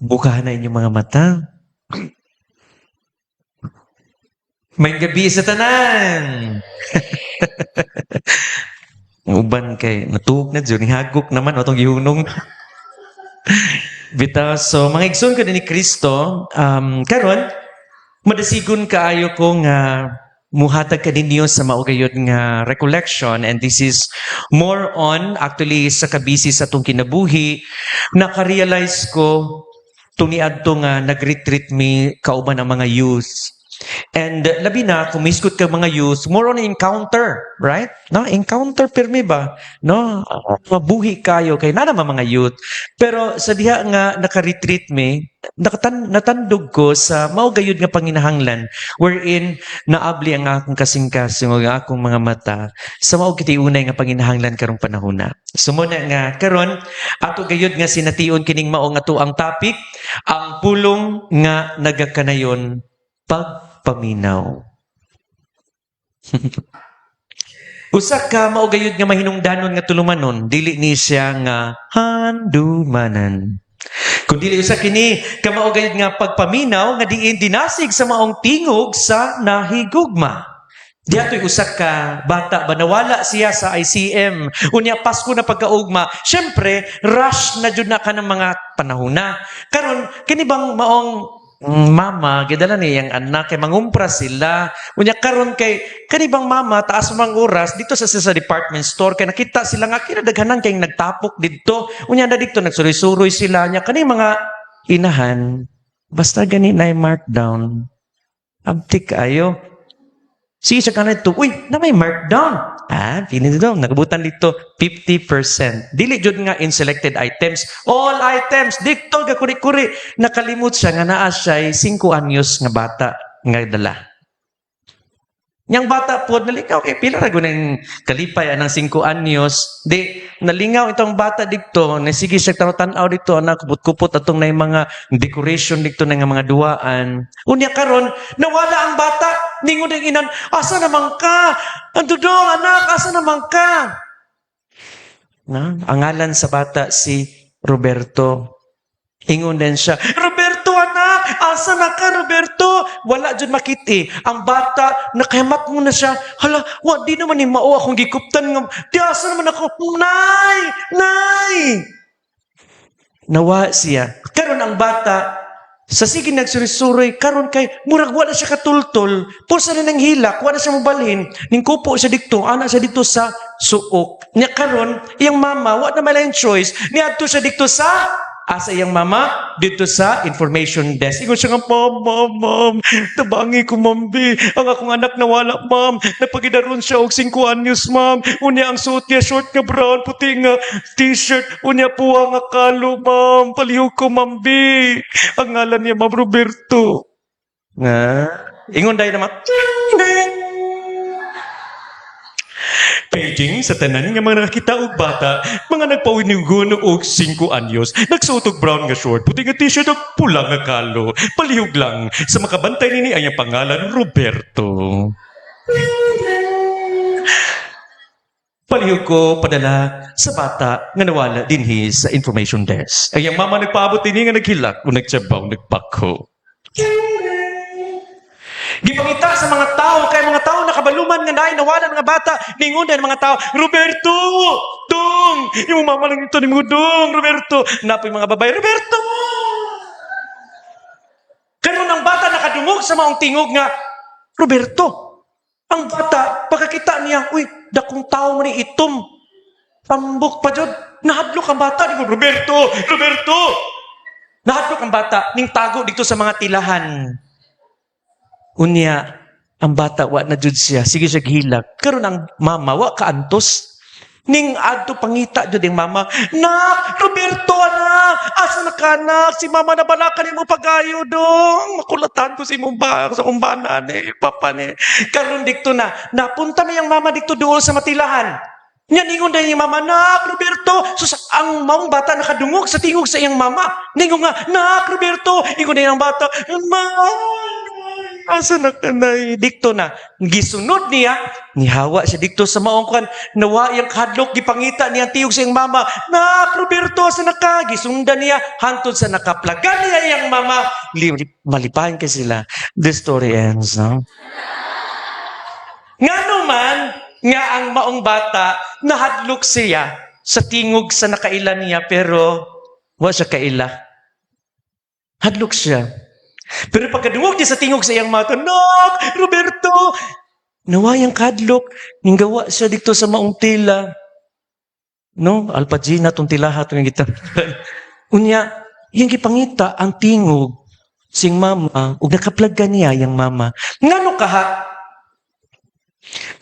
Bukahan na inyong mga mata. May gabi sa tanan. Ang uban kay natuog na dyan. Hagok naman o itong gihunong. Bita, so mga igsoon ko din ni Kristo, karon madasigon kaayo ko nga muhatag ka ninyo sa maugayod nga recollection, and this is more on actually sa kabisi sa itong kinabuhi. Nakarealize ko tuniadto nga nag-retreat me kauban ang mga youth. And labi na, kung miskot ka mga youth, more on encounter, right? No, encounter pirmi ba? No, mabuhi kayo kay na naman mga youth. Pero sa diha nga naka-retreat me, natandog ko sa maugayod nga panginahanglan wherein naabli ang akong kasing-kasing o ang akong mga mata sa maug kiti unay nga panginahanglan karong panahona. Sumuna nga karon ato gayud nga sination kining mao nga ang topic, ang pulong nga nagakanayon pagpaminaw. Usa ka maugayod nga mahinungdanon nga tulumanon, dili ni siya nga handumanan. Kung dili usa kini ka maugayod nga pagpaminaw nga diin dinasig sa maong tingog sa nahigugma. Di ato'y usa ka bata ba nawala siya sa ICM. Unya Pasko na pagkaugma, syempre rush na jud na ka ng mga panahona. Karon kini bang maong mama, gidala niyang anak, kay mangumpra sila. Unya karon kay kanibang mama, taas mang oras, dito sa department store, kay nakita sila nga, kinadaghanan kay nagtapok dito. Unya na dito, nagsuroy-suroy sila. Unya kani mga inahan, basta gani na markdown. Abtik ayo. Sige siya ka na ito, uy, na may markdown. Pili dito, nagabutan dito 50%. Dili jud nga in selected items. All items, dito, gakuri-kuri. Nakalimot siya nga naa siya 5 anyos nga bata nga dala. Yang bata po, nalingaw, pila rago ng kalipay anang 5 anyos. Di, nalingaw itong bata dito, sige siya tanaw dito, anak, kupot-kupot atong na yung mga decoration dito na mga duwaan. Unya karon nawala ang bata, ningon ng inan, asa naman ka? Andudong, anak, asa naman ka? Ang ngalan sa bata si Roberto. Ingon din siya, Roberto, anak, asa na ka, Roberto? Wala dyan makiti. Ang bata, nakayamat mo na siya. Hala, di naman ni mao akong gikuptan nga. Di asa naman ako, Nay! Nay! Nawa siya. Karon ang bata, sa sige nagsurisuroy, karon kay, murag wala siya katultol. Pusa na ng hilak, wala siya mabalhin. Ningkupo siya dito, anak siya dito sa suok. Niya karon, iyang mama, wala na malayang choice. Niadto siya dito sa asa iyang mama dito sa information desk. Ingon siya nga, ma'am, tabangi ko, mambi. Ang akong anak nawala, ma'am. Napagidaron siya og 5 anyos, ma'am. Unya ang suot niya, short nga brown, puti nga t-shirt. Unya puwa nga kalo, ma'am. Palihog ko, mambi. Ang ngalan niya, Ma'am Roberto. Nga? Ingon dahil naman, paging sa tanan nga mga nakakita og bata, mga nagpawinigon og 5 anyos, nagsuot og brown nga short, puti nga t-shirt og pula nga kalo, palihog lang sa makabantay nini ang iyang pangalan, Roberto. Palihog ko padala sa bata nga nawala dinhi sa information desk. Ang iyang mama nagpaabot ini nga naghilak o nagtsabaw, nagpako. Gipangita sa mga tao, kay mga tao nakabaluman nga naay nawalan nga bata, ningon din mga tao, Roberto! Dong! Yung mama lang ito ni mo, Dong! Roberto! Napoy mga babae, Roberto! Karon ang bata nakadungog sa maong tingog nga, Roberto! Ang bata, pagkakita niya, uy, dakong tao mo ni itom. Pambok pa dyan. Nahadlok ang bata, ningon, Roberto! Roberto! Nahadlok ang bata, ning tago dito sa mga tilahan. Unya, ang bata, wa na jud siya. Sige siya gihilak. Karon ang mama, wa kaantos. Ning adto pangita jud ang mama, Nak, Roberto, anak! Asa na ka, anak? Si mama na balakan mo pagayo, dong. Makulatan ko si mong sa kumbanan, papa ni. Karon dikto na, napunta na yung mama dikto doon sa matilahan. Nya ningon dahil yung mama, Nak, Roberto! So, ang maong bata nakadungog sa tingog sa iyang mama. Ningon nga, Nak, Roberto! Ingon na yung bata, Mama! asa na kanay dikto na gisunod niya nihawa siya dikto sa maongkan nawa yang hadlok gipangita niya tiyog sa iyang mama na Roberto asa na ka gisundan niya hantod sa nakaplagan niya iyang mama malipahan kay sila the story ends no ngano man nga ang maong bata nahadlok siya sa tingog sa nakailan niya pero wa siya kaila hadlok siya. Pero pagkadungog niya sa tingog sa iyang mata, Nak! Roberto! Nawayang kadlok, ninggawa siya dito sa maong tila. No? Alpagina, itong tilaha, itong gitar. Unya, yung gipangita, ang tingog, sing mama, ug nakaplaga niya, yung mama. Ngano kaha?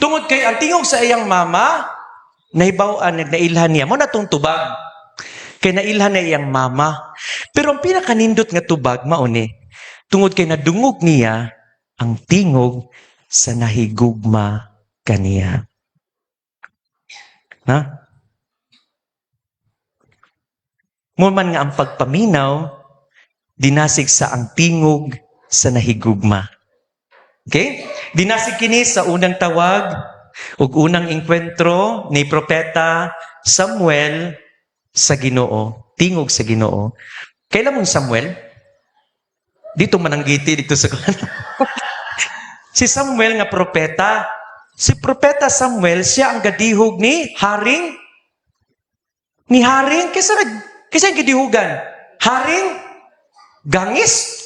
Tungod kay ang tingog sa iyang mama, nahibawan, nailhan niya. Mo na itong tubag. Kay nailhan na iyang mama. Pero ang pinakanindot nga tubag, mauni, tungod kay nadungog niya ang tingog sa nahigugma kaniya. Ha? Muman nga ang pagpaminaw, dinasig sa ang tingog sa nahigugma. Okay? Dinasig kini sa unang tawag ug unang engkwentro ni Propeta Samuel sa Ginoo. Tingog sa Ginoo. Kailan mong Samuel? Dito mananggiti dito sa si Samuel nga propeta. Si propeta Samuel siya ang gadihog ni Haring kisa gadihugan Haring Gangis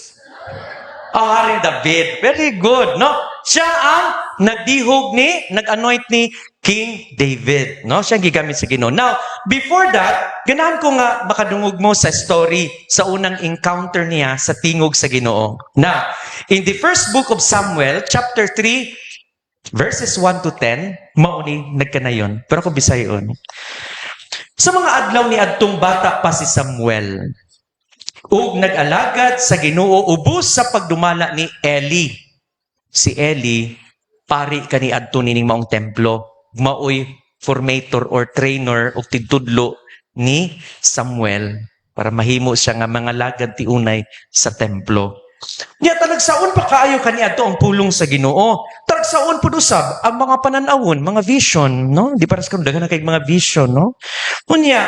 Haring David. Very good, no? Siya ang nagdihog nag-anoint ni King David, no? Siya ang gigamit sa Ginoo. Now, before that, ganahan ko nga makadungog mo sa story sa unang encounter niya sa tingog sa Ginoo. Now, in the first book of Samuel, chapter 3, verses 1 to 10, mauni nagkanayon. Pero ako bisayon. Sa mga adlaw ni adtong bata pa si Samuel, ug nag-alagad sa Ginoo ubos sa pagdumala ni Eli. Si Eli, pari kani adto nining maong templo, maoy formator or trainer o tidudlo ni Samuel para mahimo siya nga mga lagad ti unay sa templo. Nya talagsaon pa kaayo kaniadto ang pulong sa Ginoo. Talagsaon pud usab ang mga pananawon, mga vision, no? Di paras karon daghan kay mga vision, no? Unya,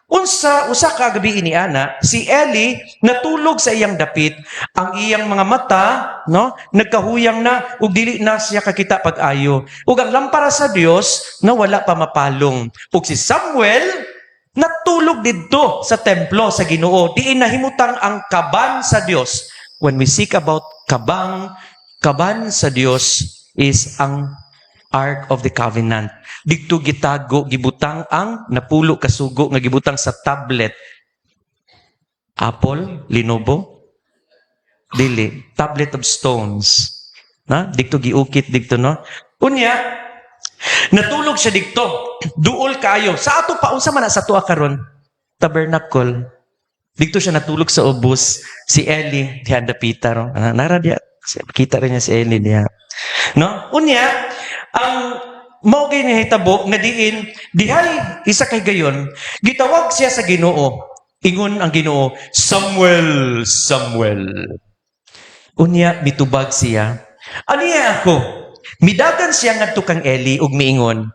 usa ka gabi ini ana, si Eli natulog sa iyang dapit, ang iyang mga mata, no, nagkahuyang na ug dili na siya kakita pag-ayo. Ug ang lampara sa Dios na wala pa mapalong. Ug si Samuel natulog didto sa templo sa Ginoo, diin nahimutang ang kaban sa Dios. When we seek about kaban sa Dios is ang Ark of the Covenant. Dito gitago, gibutang ang napulo kasugo nga gibutang sa tablet. Apple, Lenovo, dili, tablet of stones. Na? Dito giukit dito, no? Unya, natulog siya dito. Duol kayo. Sa ato pa, unsa man na sa tuwa karon? Tabernacle. Dito siya natulog sa ubos. Si Eli, diyan dapita, no? Nara diya. Kita rin niya si Eli diya. No? Unya, ang mao gay ni hitabo nga diin dihay isa kay gayon gitawag siya sa Ginoo, ingon ang Ginoo, Samuel, Samuel. Unya mitubag siya, aniya ako. Midagan siya ngadto kang Eli ug miingon,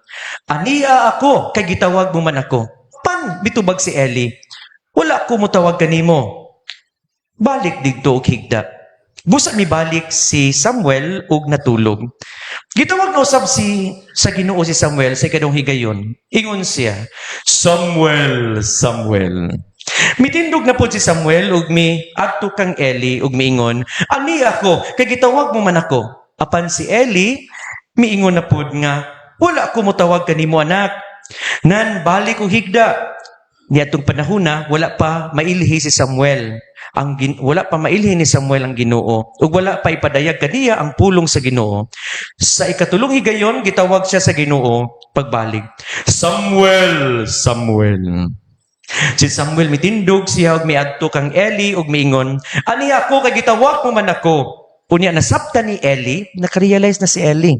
aniya ako kay gitawag mo man ako. Pan mitubag si Eli, wala ko motawag kanimo, balik didto og higda. Busa mi balik si Samuel ug natulog. Gitawag na usab sa Ginoo si Samuel sa ikadong higayon. Ingon siya, Samuel, Samuel. Mitindog na po si Samuel ug adto kang Eli ug miingon, ani ako kay gitawag mo man ako. Apan si Eli miingon na pud nga, wala ko motawag kanimo anak. Nan balik og higda. Niadtong panahon na wala pa mailhi si Samuel. Wala pa mailhin ni Samuel ang Ginoo ug wala pa ipadayag kaniya ang pulong sa Ginoo. Sa ikatulong higayon gitawag siya sa Ginoo pagbalik. Samuel, Samuel. Si Samuel mitindog siya ug miadto kang Eli ug miingon, ani ako kay gitawag mo man ako. Unya nasabta ni Eli, nakarealize na si Eli.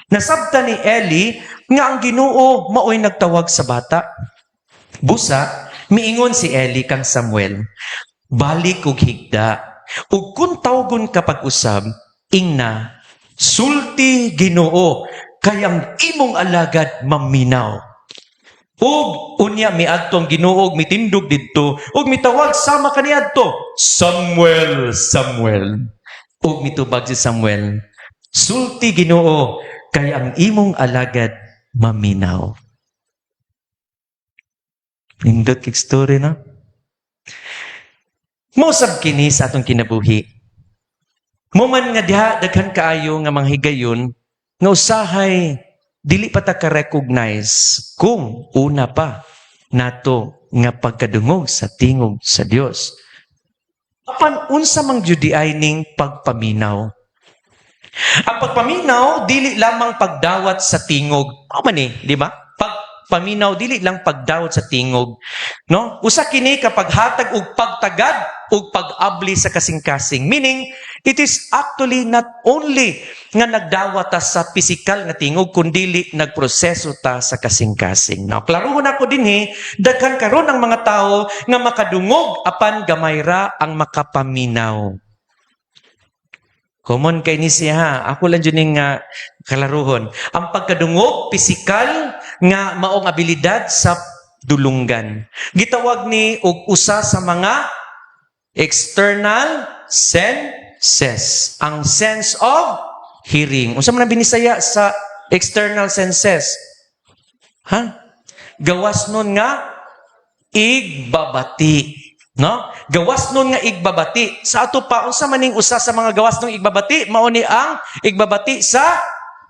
Nasabta ni Eli nga ang Ginoo maoy nagtawag sa bata. Busa miingon si Eli kang Samuel, balik og higda. Ug kung tawgon ka pag-usab, ingna, sulti Ginoo, kayang imong alagad maminaw. Ug unya miadtong Ginoo mitindog didto ug mitawag sama kaniadto, Samuel, Samuel. Ug mitubag si Samuel, sulti Ginoo, kay ang imong alagad maminaw. Nindot kig story na. Mosab kini sa atong kinabuhi. Muman nga diha daghan kaayo nga mga higayon nga usahay dili pa ta ka-recognize kung una pa nato nga pagkadungog sa tingog sa Dios. Apan unsa mang judiay ning pagpaminaw? Ang pagpaminaw dili lamang pagdawat sa tingog. Mao man di ba? Pagpaminaw dili lang pagdawat sa tingog, no? Usa kini kapag hatag og pagtagad og pag-abli sa kasing-kasing. Meaning, it is actually not only nga nagdawat ta sa pisikal nga tingog kundi nagproseso ta sa kasing-kasing. Now, klaruhon ako dinhi, daghan karon ang mga tao nga makadungog apan gamay ra ang makapaminaw. Common kay ni siya ha. Ako lang dyan nga kalaruhon. Ang pagkadungog, pisikal, nga maong abilidad sa dulunggan. Gitawag ni og usa sa mga external senses. Ang sense of hearing. Unsa man ang binisaya sa external senses? Ha? Gawas nun nga igbabati. No? Gawas nun nga igbabati. Sa ato pa, unsa maning usa sa mga gawas ng igbabati, mao ni ang igbabati sa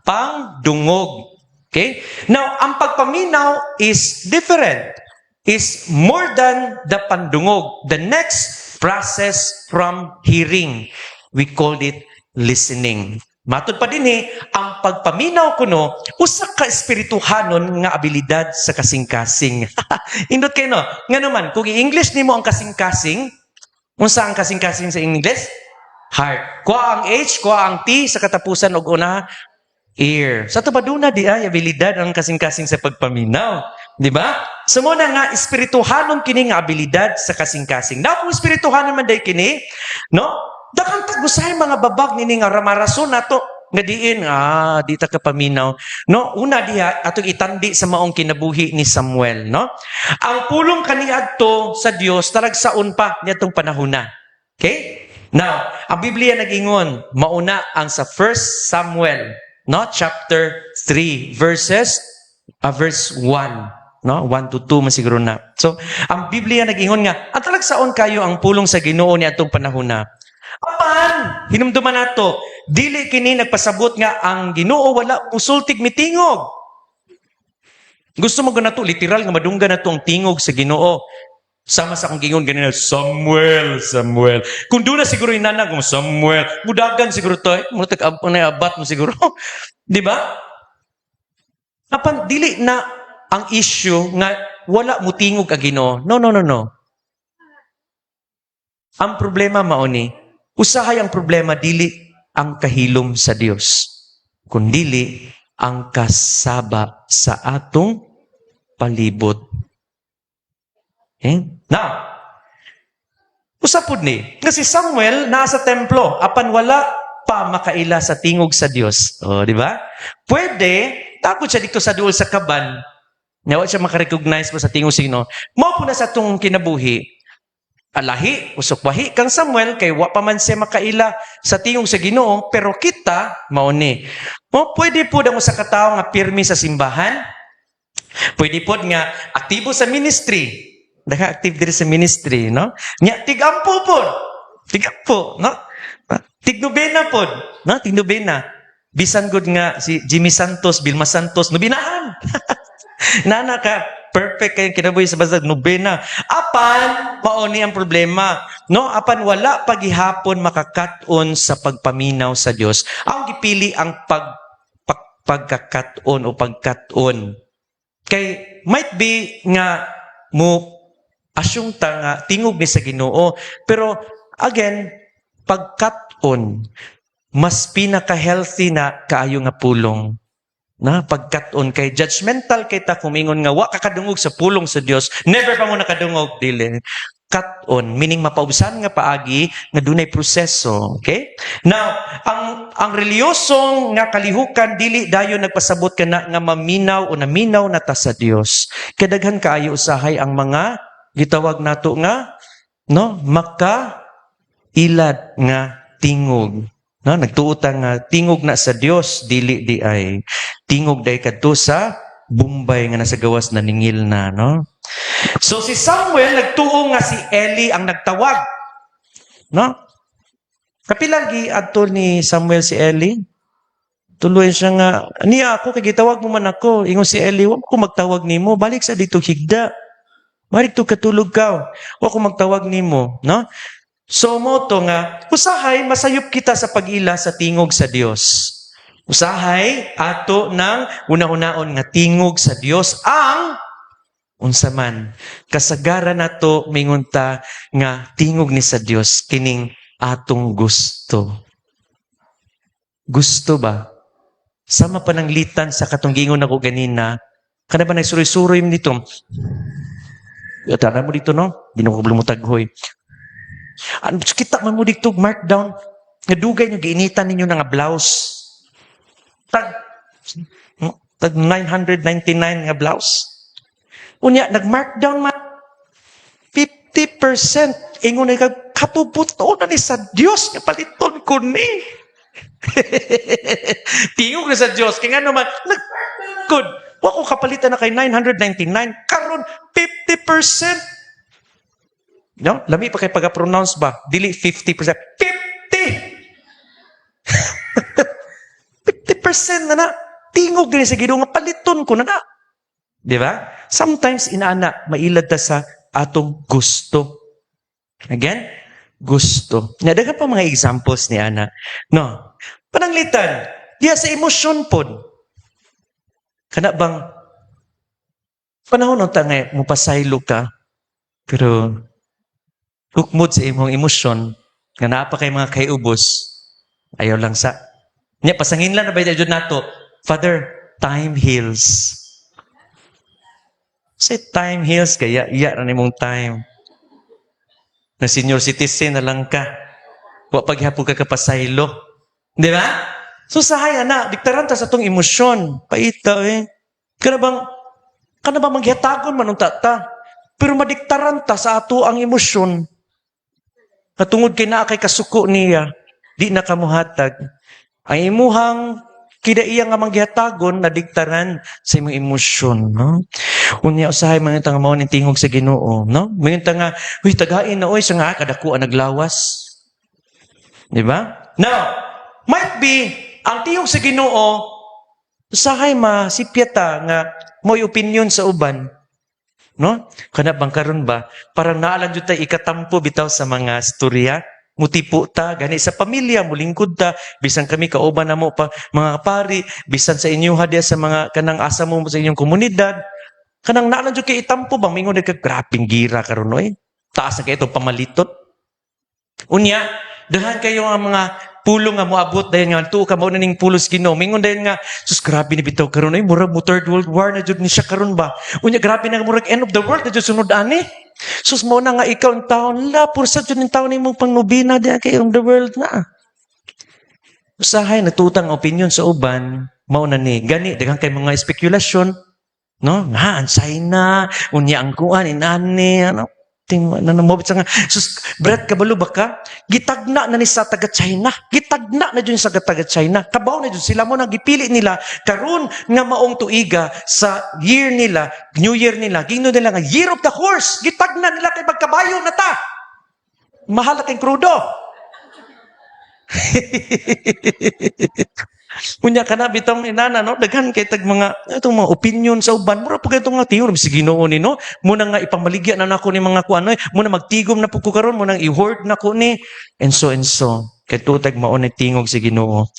pangdungog. Okay? Now, ang pagpaminaw is different. Is more than the pandungog. The next process from hearing, we called it listening. Matod pa din ang pagpaminaw kuno usa ka espirituhanon nga abilidad sa kasing-kasing. Indot kay no. Nga naman kung i-English nimo ang kasing-kasing, unsa ang kasing-kasing sa English? Heart. Kuha ang H, kuha ang T sa katapusan og una, ear. Sa tubaduna di ay abilidad ang kasing-kasing sa pagpaminaw, di ba? So mo na nga espirituhanon kini nga abilidad sa kasing-kasing. Now kung espirituhanon man day kini, no? Dakang tagusay mga babag nini nga ramarason nato nga diin di ta kapaminaw, no? Una diha atong itandi sa maong kinabuhi ni Samuel, no? Ang pulong kaniadto sa Dios talagsaon pa niadtong panahona. Okay? Now, ang Biblia nag-ingon mauna ang sa 1 Samuel, no? Chapter 3 verse 1. No, 1 to 2 man siguro na. So, ang Biblia nag-ingon nga, ang talagsaon kayo ang pulong sa Ginoo ni atong panahona. Apan, hinumduman nato, dili kini nagpasabot nga ang Ginoo wala musultig mitingog. Gusto mo ganato literal nga madunggan nato ang tingog sa Ginoo. Sama sa akong gingon ganina, Samuel, Samuel. Kung doon na siguro inanag mo, Samuel, mudagan siguro to, abat mo siguro. Di ba? Apan, dili na ang issue nga wala mo tingog ang Ginoo. No. Ang problema maoni, usahay ang problema dili ang kahilom sa Dios, kundili ang kasaba sa atong palibot. Okay? Now, usapod ni, nga si Samuel nasa templo, apan wala pa makaila sa tingog sa Dios. O, di ba? Pwede, takot siya dito sa duol sa kaban, nga wala siya makarecognize mo sa tingog sa Ginoo. Mao po na sa itong kinabuhi, alahi, usokwahi kang Samuel, kay wa pa man siya makaila sa tingog sa Ginoo, pero kita, mauni. O, pwede po na mo sa katao nga pirmi sa simbahan, pwede po nga aktibo sa ministry, naka-active diri sa ministry, no? Nya, tigampo po, no? Tignobena po, no? Tignobena. Bisan good nga, si Jimmy Santos, Vilma Santos, nobinahan. Nana ka, perfect kayong kinabuhi sa basag, nobena. Apan, mauni ang problema. No? Apan, wala pagihapon makakaton sa pagpaminaw sa Dios. Ang gipili ang pagkakaton o pagkaton. Kay, might be nga mo asyong ta nga tingog ni sa Ginoo. Pero, again, pagkaton, mas pinaka-healthy na kaayo nga pulong. Na pagkaton kay judgmental kay ta kumingon nga wa kakadungog sa pulong sa Dios, never pa mo nakadungog dili. cut-on, meaning mapausan nga paagi nga dunay proseso. Okay? Now, ang reliyosong nga kalihukan dili dayon nagpasabot kana nga maminaw o naminaw na ta sa Dios. Kadaghan kaayo usahay ang mga gitawag nato nga maka-ilad nga tingog. No, nagtuota nga tingog na sa Dios dili di ay tingog day kadto sa Bombay nga nasa gawas na ningil na, no? So si Samuel nagtuo nga si Eli ang nagtawag. No? Kapilang giadto ni Samuel si Eli? Tuloy siya nga, niya ako kay gitawag mo man ako. Ingon si Eli, wa ko magtawag nimo, balik sa dito higda. Balik to katulog ka. Wa ko magtawag nimo, no? So mo to nga, usahay masayop kita sa pag-ila sa tingog sa Dios. Usahay ato ng una-unaon nga tingog sa Dios ang unsa man kasagaran nato mingunta nga tingog ni sa Dios kining atong gusto. Gusto ba? Sama pa ng litan sa katong gingon ako ganina. Kana ba nagsuroy-suroy nito? Tara mo dito, no? Di na ko lumutaghoy. Ano, kita man mo dito, markdown. Nga dugay nyo, giinitan ninyo nga blouse. Tag 999 nga blouse. Unya, nag-markdown man 50%. Ingon na kapuputo na ni sa Diyos nga paliton ko ni. Tingog na sa Diyos. Kaya nga naman, nag-markdown ko. Wa ko kapalitan na kay 999. Karon 50%. No? Lami pa kay pag-pronounce ba? Dili 50%. 50% na. Tingog din sa Ginoo nga paliton ko na. Di ba? Sometimes inaana mailad ta sa atong gusto. Again, gusto. Nadaga pa mga examples ni ana. No. Pananglitan, diya sa emosyon pod. Kana bang panahon unta nga mo pasaylo ka pero hukmod sa imong emosyon nga naa pa kay mga kayubos ayaw lang sa nya pasangin lang na ba jud nato Father, time heals. Say time heals kaya iya ra nimong time na senior citizen na lang ka wa paghapon ka kapasaylo di ba so sahay na diktaran ta sa tong emosyon paita kana bang manghiyatagon man unta ta pero madiktaran ta sa ato ang emosyon katungod kay naa kay kasuko niya di na kamuhatag ang imuhang kidaiya nga manghiyatagon na diktaran sa imong emosyon, no? Unya usahay man nga mao ning tingog sa Ginoo, no? Mingon nga, huy tagain na oy sa nga kadakuan naglawas. Di ba? Now, might be ang tingog sa Ginoo usahay masipyata nga mo'y opinion sa uban, no? Kana bang karon ba parang naalan jud tay ikatampo bitaw sa mga storya. Mutipo ta, gani sa pamilya, mulingkod ta, bisan kami kauban na mo pa, mga pari, bisan sa inyo hadya sa mga kanang asa mo sa inyong komunidad, kanang naalan dyan kay itampo bang, mingon ka, graping gira karon oy. Taas na kayo itong pamalitot. Unya, dahan kayo ang mga pulong nga moabot dahil nga, tuo ka mo na ning pulos Ginoo. Mingon dahil nga, sus, grabe ni bitaw karon oy, murag mo third world war na dyan ni siya karon ba? Unya, grabe na murag end of the world na dyan sunod ani. Sus mo na nga ikaw ang taon la, pursa dyan yung taon mong pangnubina diya kay on the world na. Usahay, natutang opinion sa uban, mauna ni, gani, dagang kay mga spekulasyon, no? Nga, ang China, unya ang kuan, inani, ano, nanamobit sa nga, sus, Brett, kabalo ba ka? Gitagna na ni sa taga-China. Gitagna na dyan sa taga-China. Kabaw na dyan sila mo na gipili nila, karon nga maong tuiga sa year nila, New Year nila, gino nila nga, Year of the Horse. Gitagna nila kay magkabayo na ta. Mahal kay krudo. Unya ka na, bitong inana, no? Daghan kay tag mga, itong mga opinion sa uban, mura pa itong nga tingog, si Ginoo ni, no? Muna nga ipamaligya na nako ni mga kuanoy, muna magtigom na po ko karon, muna i-hoard na ko ni, and so. Kay tutag maunay tingog si Ginoo.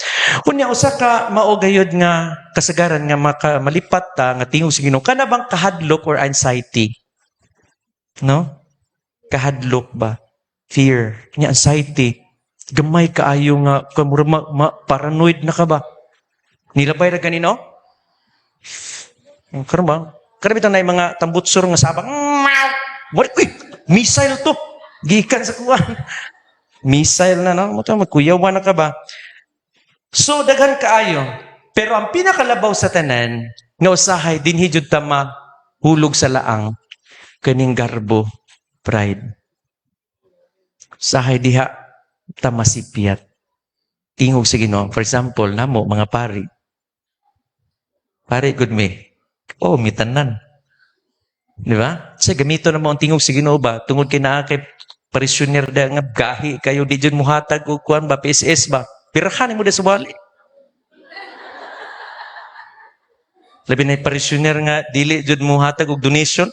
Unya, usa ka maogayod nga kasagaran nga malipat ta, nga tingog si Ginoo. Kana bang kahadlok or anxiety? No? Kahadlok ba? Fear. Nya anxiety. Gamay kaayo nga paranoid na ka ba? Nilabay ra ganino? Karon ba? Karamitan na yung mga tambutsor nga sabang. Uy, missile to. Gikan sa kuwan. Missile na, no? Magkuyawan na ka ba? So, daghan kaayo. Pero ang pinakalabaw sa tanan, nga usahay, dinhi jud ta mahulog sa laang, kaning garbo, pride. Usahay diha, ta masipyat. Tingog sa Ginoo. For example, namo, mga pari. Pari, good me. Oh, mitanan. Di ba? Sa gamito na mo ang tingog sa Ginoo ba? Tungod kay naa kay parisyoner da nga gahi kayo di jud muhatag og kuan ba PSS ba? Pirahan mo da sa wali. Labi na parisyoner nga dili jud muhatag og donation.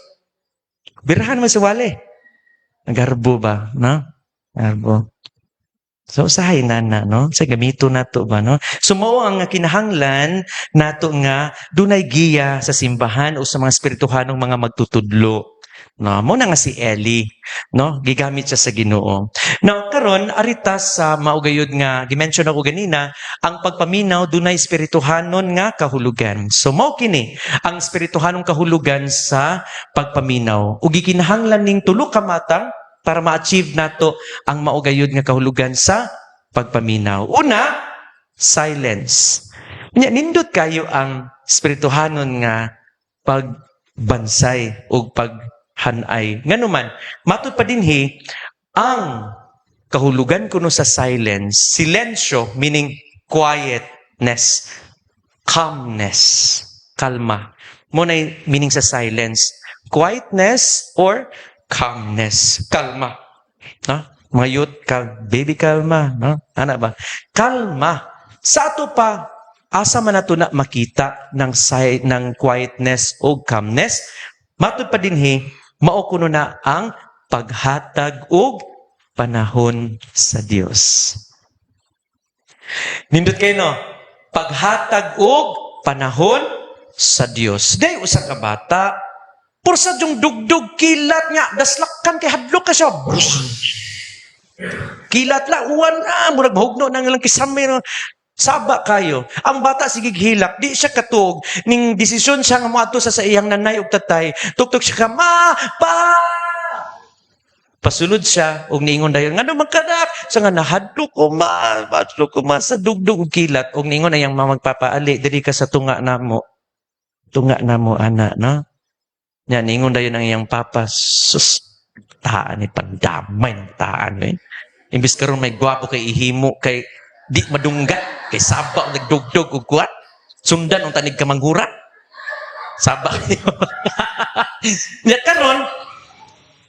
Birahan mo sa wali. Nagarbo ba, no? Garbo. So usahay na, no? Sa gamito nato ba, no? So mao ang kinahanglan nato nga dunay giya sa simbahan o sa mga espirituhanong mga magtutudlo. No, mo na nga si Eli, no? Gigamit siya sa Ginoo. Now karon arita sa maugayod nga gimension ako ganina, ang pagpaminaw dunay espirituhanon nga kahulugan. So mao kini ang espirituhanong kahulugan sa pagpaminaw. Ug gikinahanglan ning tulo ka matang para ma-achieve nato ang maugayod nga kahulugan sa pagpaminaw. Una, silence. Nindot kayo ang espirituhanon nga pagbansay o paghanay. Nganuman, matud pa dinhi ang kahulugan kuno sa silence, silensyo meaning quietness, calmness, kalma. Mo na meaning sa silence, quietness or calmness, kalma. No? Mga youth, baby kalma, no? Ana ba? Kalma. Sa ato pa, asa man nato na makita ng quietness o calmness, matud pa dinhi, mao kuno na ang paghatag og panahon sa Dios. Nindot kayo, no? Paghatag og panahon sa Dios. Day usa ka bata, pursa yung dugdug, kilat nga, daslakan kay hadlok ka siya. Kilat la, uwan na, murag mahugno na nga lang kisamay no. Saba kayo. Ang bata sige hilak, di siya katug, ning desisyon siya nga moadto sa iyang nanay ug tatay, tuktok siya ka, ma, pa! Pasulod siya, ug niingon dayon, nga naman kanak, sa nga nahadlok ko ma, sa dugdug ug kilat, ug niingon na yung mamagpapaali, diri ka sa tunga namo, ana, no? Yan, ingon dayon ang iyang papa, sus, taan ni pandamay ng taan. Imbis karon may gwapo kay ihimo, kay di madunggat, kay saba, nagdugdog, o kuwat. Sundan, ang tanig ka manggura. Saba. Yan karon,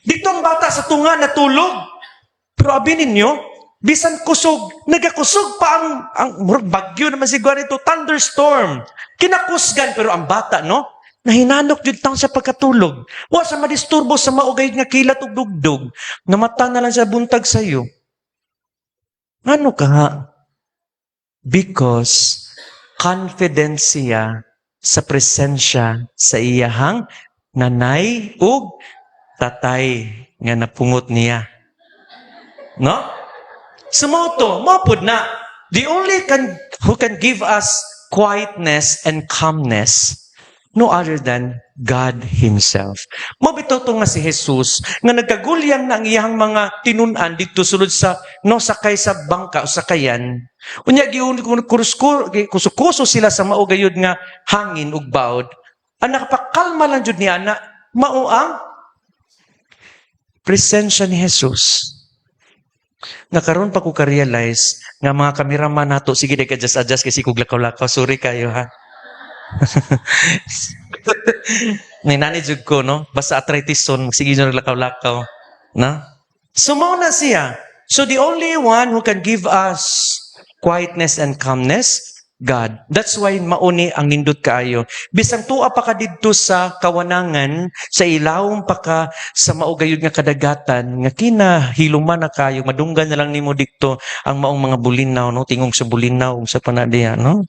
dito ang bata sa tunga natulog. Pero abi ninyo, bisan kusog, nagakusog pa ang bagyo naman siguro ito, thunderstorm. Kinakusgan, pero ang bata, no? Nahinanok jud tang sa pagkatulog. Wa sa madisturbo sa maugay nga kilat ug dugdog. Namata na lang sa buntag sayo. Ano ka nga? Because confident siya sa presensya sa iyahang nanay ug tatay nga napungot niya. No? Sumoto, mapod na. The only who can give us quietness and calmness no other than God Himself. Mabito to nga si Jesus nga nagkagulyang na ang iyang mga tinunan dito sulod sa sakay sa bangka o sakayan. Unya kusukuso sila sa maugayod nga hangin ug bawd. Ang nakapakalma lang jud ni ana mao ang presensya ni Jesus. Nakaroon pa ko ka-realize nga mga kameraman nato, sige ka adjust kasi kung lakaw-lakaw, sorry kayo ha. Ninani jud ko, no? Basta arthritis son, sige nyo lakaw-lakaw. No? So, mao na siya. So, the only one who can give us quietness and calmness, God. That's why mauni ang nindot kaayo. Bisang tuwa pa ka didto sa kawanangan, sa ilawom pa ka sa maugayod nga kadagatan, nga kinahiluman na kayo, madunggan na lang nimo dikto ang maong mga bulinaw, no? Tingog sa bulinaw, sa panadiya, no?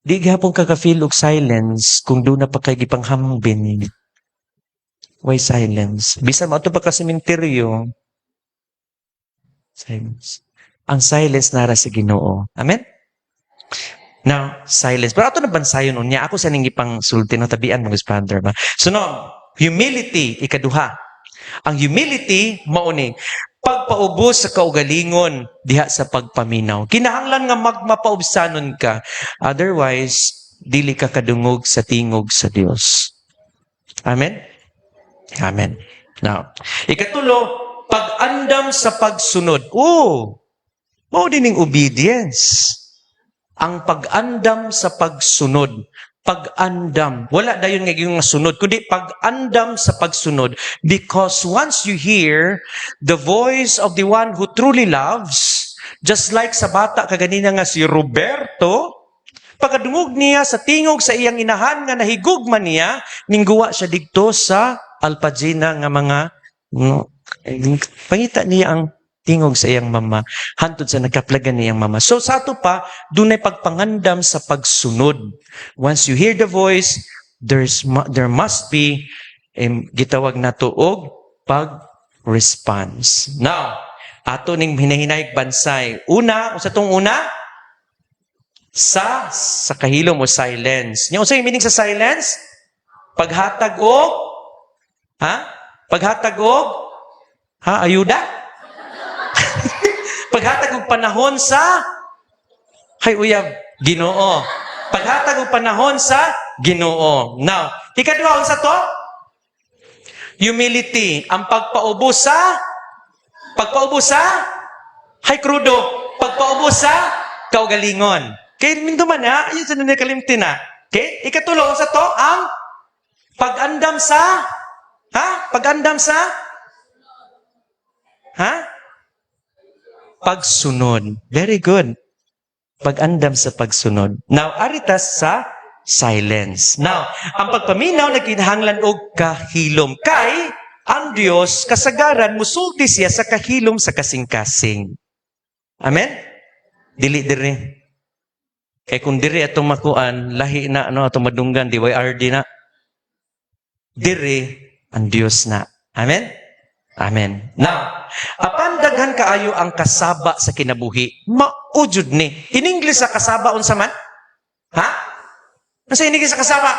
Di gihapon ka-feel og silence kung doon na pa kay gipanghambin. Why silence? Bisan mo ito pa ka sementeryo. Silence. Ang silence nara sa Ginoo. Amen? Now, silence. Pero ato na bansayon unya. Ako sa ning ipang sulti no tabian mga father ba. So no, humility ikaduha. Ang humility mao ni pagpaubos sa kaugalingon diha sa pagpaminaw. Kinahanglan nga magmapaubsanon ka. Otherwise, dili ka kadungog sa tingog sa Dios. Amen? Amen. Now, ikatulo, pag-andam sa pagsunod. Mao din ang obedience. Ang pag-andam sa pagsunod. Pag-andam. Wala dayon nga yung sunod, kundi pag-andam sa pagsunod. Because once you hear the voice of the one who truly loves, just like sa bata kaganina nga si Roberto, pagkadungog niya sa tingog sa iyang inahan nga nahigugman niya, ningguwa siya dito sa alpagina nga mga, pangita niya ang tingog sa iyang mama, hantod sa nagkaplagan niyang mama. So sa ato pa, dunay pagpangandam sa pagsunod. Once you hear the voice, there must be, gitawag na to og pag-response. Now, ato ning hinahinayag bansay. Una, sa tong una, sa kahilom o silence. Nya unsay meaning sa silence? Paghatag og Paghatag og ayuda? Paghatag og panahon sa uyab, Ginoo. Paghatag og panahon sa Ginoo. Now, ikaduha unsa to? Humility, ang pagpaubos sa krudo, pagpaubos sa kaugalingon. Kay minto man ayun sa nakalimti na. Okay? Ikatulo unsa to? Ang pag-andam sa pag-andam sa pagsunod. Very good. Pag-andam sa pagsunod. Now, aritas sa silence. Now, ang pagpaminaw nagkinahanglan og kahilom. Kay, ang Dios, kasagaran, musulti siya sa kahilom sa kasing-kasing. Amen? Dili diri. Kay kung diri atong makuan, lahi na, atong madunggan, DYRD na. Diri, ang Dios na. Amen? Amen. Now, apan daghan kaayo ang kasaba sa kinabuhi, maujud ni. In English sa kasaba unsa man? Ano sa English sa kasaba?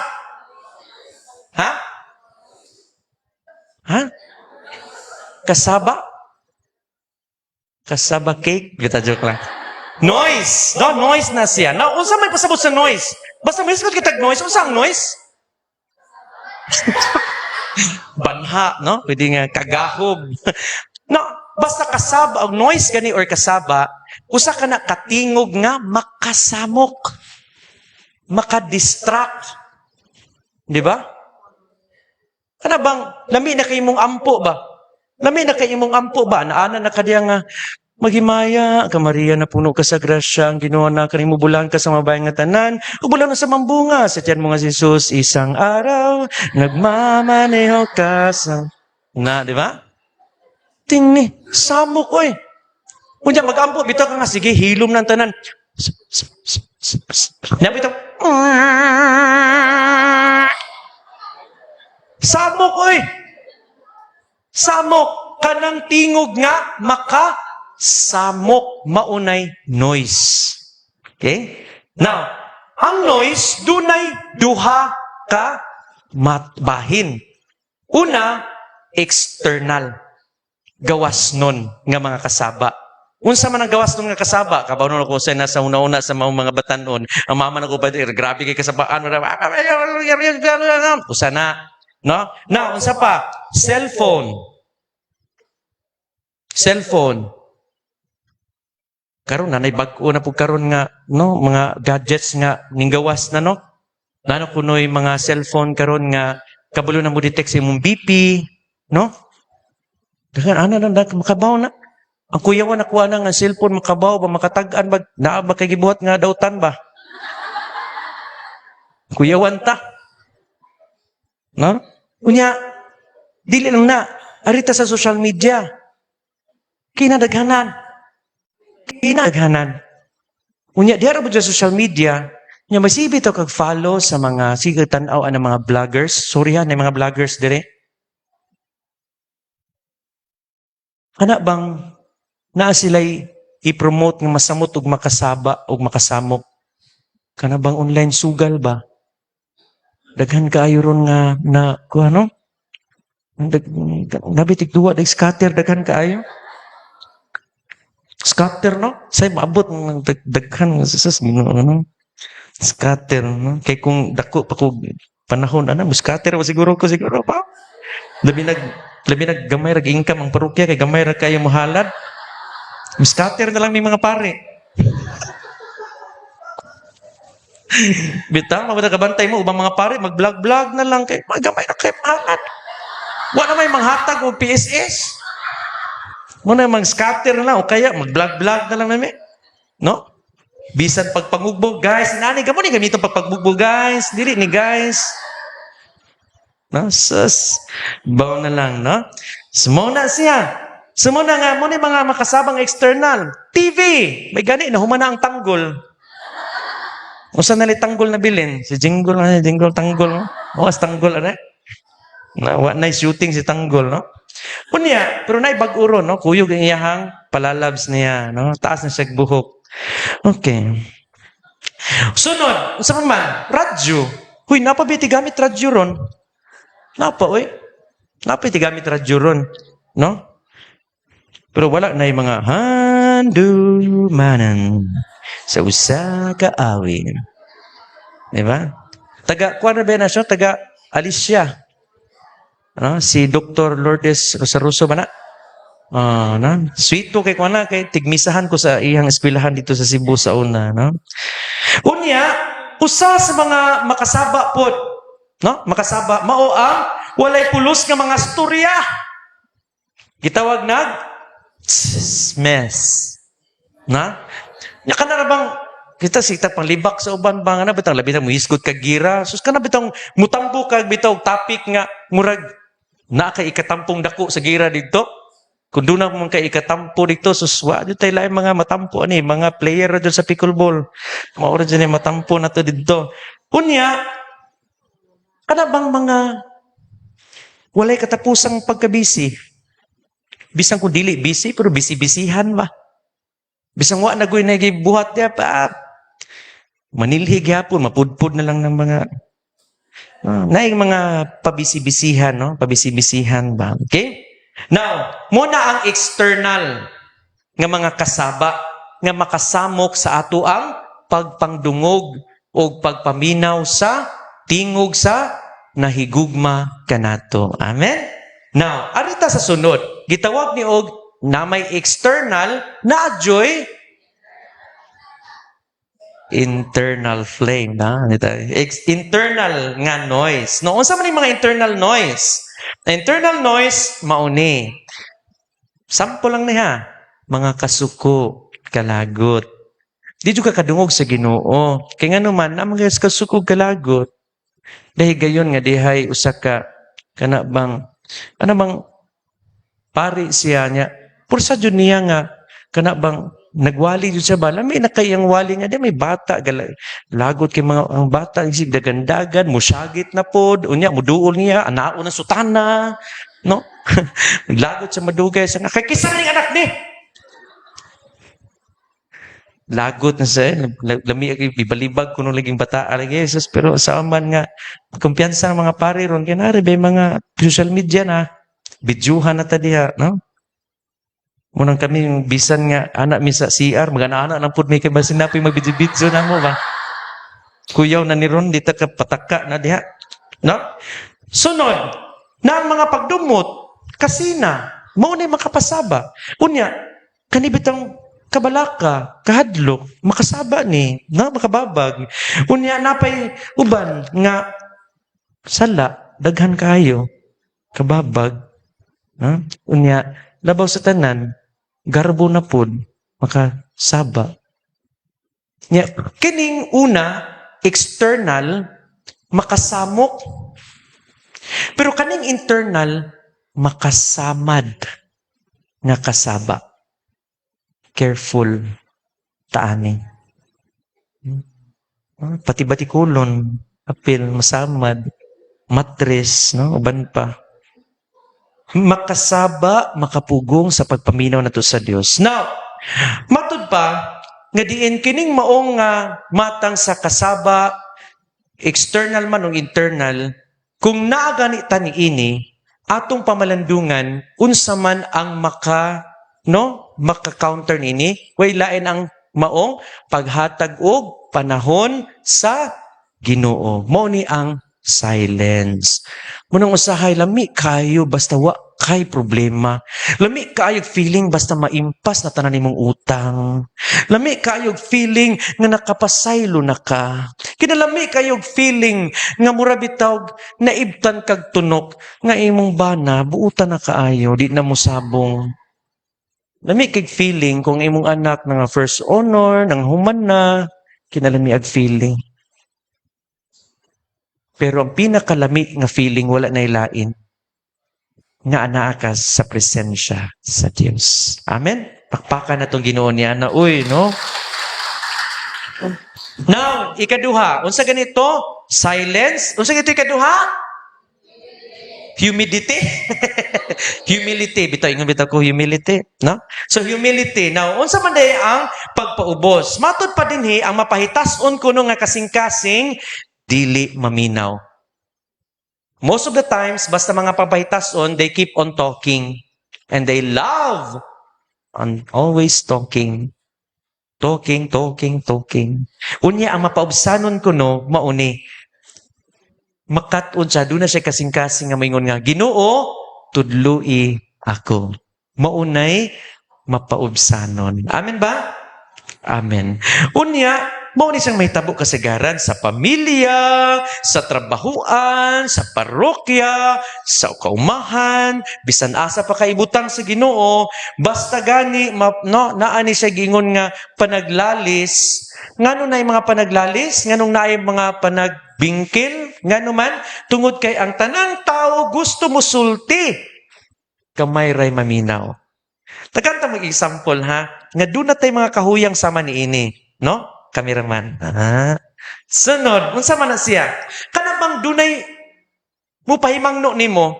Kasaba? Kasaba cake? Kita joke lang. Noise! No, noise na siya. Now, unsa may pasabot sa noise? Basta may sagot kitag noise. Unsa ang noise? Banha, no? Pwede nga kagahog. No, basta kasaba, ang noise gani or kasaba, usa ka na katingog nga makasamok. Makadistract. Di ba? Ano bang, lami na kay mong ampo ba? Lami na kay mong ampo ba? Naana na ka diya nga, Maghimaya, ka Maria na puno ka sa grasya, ang ginawa na kanimo bulan ka sa mabayang nga tanan, o bulan na sa mambunga, sa tiyan mo nga si Jesus, isang araw, nagmamaneho ka sa... di ba? Tingni, samok ko eh. Kung mag-ampo, bitaw ka nga, sige, hilom ng tanan. Bitaw, samok ko eh. Samok, kanang tingog nga, samok, maunay noise. Okay? Now, ang noise, dunay duha ka matbahin. Una, external. Gawas nun nga mga kasaba. Unsa man ang gawas nun nga kasaba? Kabaw nun ako sa nasa una-una sa mga batanon. Ang mama na ko ba, grabe kay kasabaan. Usa na. No? Now, unsa pa? Cellphone. Karon na bag-o na pud karon nga mga gadgets nga ninggawas na nano kunoy mga cellphone karon nga kabalo na mo detect sa imong BP dagan ana na makabaw na ang kuyawan nakuha na nga cellphone makabaw ba makatag-an ba naa ba kay gibuhat nga dautan ba kuyawan ta unya dili lang na arita sa social media kinadaghanan. Unya, di ara sa social media, nya masibi to kag follow sa mga sige tan-aw ang mga vloggers. Sorry ha, na mga vloggers dire. Kana bang naa sila'y i-promote nga masamot ug makasaba ug makasamok? Kana bang online sugal ba? Daghan kaayo ron nga na kuano? Nabitig duwa, scatter, daghan kaayo. Scatter, no? Say, maabot ng daghan, sasas, ano? Scatter, no? Kaya kung dako pa ko panahon, scatter mo siguro pa. Labi nag gamay rag income ang parokya, kay gamay rag kayo mahalad. Scatter na lang may mga pare. Bitaw, mabada kabantay mo, ubang mga pare, mag-vlog-vlog na lang, kay magamay na kayo mahalad. Wala may manghatag o PSS. Muna mang scatter na lang, o kaya mag-vlog-vlog na lang namin. No? Bisan pagpangugbog, guys. Nani, gamo ni gamito pagpangugbog, guys. Dili ni guys. No? Sus. Baw na lang, no? Sumuna siya. Sumuna nga, muna mga makasabang external. TV. May gani, nahumana ang tanggol. Usa na tanggol na bilin? Si Jinggol, tanggol. No? Oas tanggol, ano? Na shooting si tanggol, no? Unya, pero na bag-uro, no? Kuyog ang iyahang palalabs niya, no? Taas na siya buhok. Okay. Sunod, sa man, radyo. Huy, napabiti gamit radyo ron. Napa, uy. Napabiti gamit radyo ron. No? Pero wala na yung mga handumanan sa usa ka awin. Diba? Kuha na ba na siya? Taga Alicia. Si Dr. Lourdes Rosaruso ba na? Sweet to kay kuana kay tigmisahan ko sa iyang eskwelahan dito sa Cebu sa una, no? Unya, usa sa mga makasaba pod, no? Makasaba mao ang walay pulos nga mga storya. Gitawag nag mess. Na? Nya kana ra bang kita pang libak sa uban bang ana bitang labi na muhisgot kag gira. Sus kana bitang mutambo kag bitaw topic nga murag na kay ikatampong dako sa gira dito. Kung doon na mga ikatampo dito, suswa, dito tayo lang mga matampo, mga player doon sa pickleball. Maura dyan yung matampo na to dito. Unya, kada bang mga walay katapusang pagkabisi? Bisang kung dili busy, pero busy-bisihan ba? Bisang wa na goy na buhat niya pa. Manilhig hapon, mapudpud na lang ng mga naing mga pabisi-bisihan, no? Pabisi-bisihan ba? Okay? Now, muna ang external nga mga kasaba nga makasamok sa ato ang pagpangdungog o pagpaminaw sa tingog sa nahigugma kanato. Amen? Now, arita sa sunod, gitawag ni og na may external na adjoy internal flame na internal nga noise. No, unsa man yung mga internal noise? Internal noise, mauni. Sample lang niya. Mga kasuko, kalagot. Di juga kadungog sa Ginoo. Kaya nga naman, ang mga kasuko, kalagot. Dahil gayon nga, dihay usaka, kana bang, pari siya niya. Pursa dyan niya nga, kana bang, nagwali dyan siya ba? Lami na kayang wali nga, di may bata, lagot kay mga ang bata, isip dagandagan, musyagit na pod, unya, muduol niya, anao na sutana, no? Lagot sa madugay, sa kay kisa ning anak ni! Lagot na siya, lami, ibalibag kuno laging bata, Jesus, pero sa aman nga, kumpiyansa ng mga pari ron, kinari, may mga social media na, bidyuhan na tadiha, no? Munang kami bisan nga anak mi sa CR magana-anak nang pud may kay basin napi magbidyo na mo ba. Kuyaw na ni ron dita ka pataka na diha. No? Sunod na ang mga pagdumot kasina mao ni makapasaba. Unya kanibitang kabalaka, kahadlok, makasaba ni, na makababag. Unya napay uban nga sala daghan kayo kababag. Unya labaw sa tanan garbo na pod makasaba. Nya kining una external makasamok pero kaning internal makasamad nga kasaba. Careful taani. Pati batikulon apil masamad matres no uban pa. Makasaba, makapugong sa pagpaminaw nato sa Dios. Now, matud pa, nga diin kining maong matang sa kasaba, external man o internal, kung naaganita ni ini, atong pamalandungan unsa man ang maka-counter nini, way lain ang maong paghatag og panahon sa Ginoo. Mao ni ang silence. Munang usahay lami kayo basta wa kay problema. Lami kayo feeling basta maimpas na tanan nimong utang. Lami kayo feeling nga nakapasaylo na ka. Kinalami kayo feeling nga mura bitaw naibtan kag tunok nga imong bana buutan na kaayo di na mo sabong. Lami kay feeling kung imong anak nga first honor nang human na kinalami ag feeling. Pero ang pinakalami nga feeling wala na ilain nga anaa ka sa presensya sa Dios. Amen? Pakpakan na itong Ginoo niya na, uy, no? Now, ikaduha. Unsa ganito? Silence. Unsa ganito ikaduha? Humility. Humility. Bitaw ko humility. No? So, humility. Now, unsa man day ang pagpaubos? Matod pa din ang mapahitas-on kuno nga kasing-kasing dili maminaw. Most of the times, basta mga papahitas-on, they keep on talking. And they love on always talking. Talking. Unya, ang mapaubsanon ko mauni. Makatun siya, doon na siya kasing-kasing nga maingon nga, Ginoo, tudlui ako. Maunay, mapaubsanon. Amen ba? Amen. Unya, mauni siyang may tabo kasagaran sa pamilya, sa trabahuan, sa parokya, sa kaumahan, bisan asa pa kaibutang sa Ginoo, basta gani naani siya gingon nga panaglalis. Ngano na mga panaglalis? Nganong naay mga panagbingkil? Ngano man tungod kay ang tanang tao gusto mo sulti. Kamay ray maminaw. Tagantang mag example nga doon na tayo mga kahuyang sama ni ini, no? Kameraman. Sunod, unsa man na siya? Kanabang dunay mupahimangno nimo.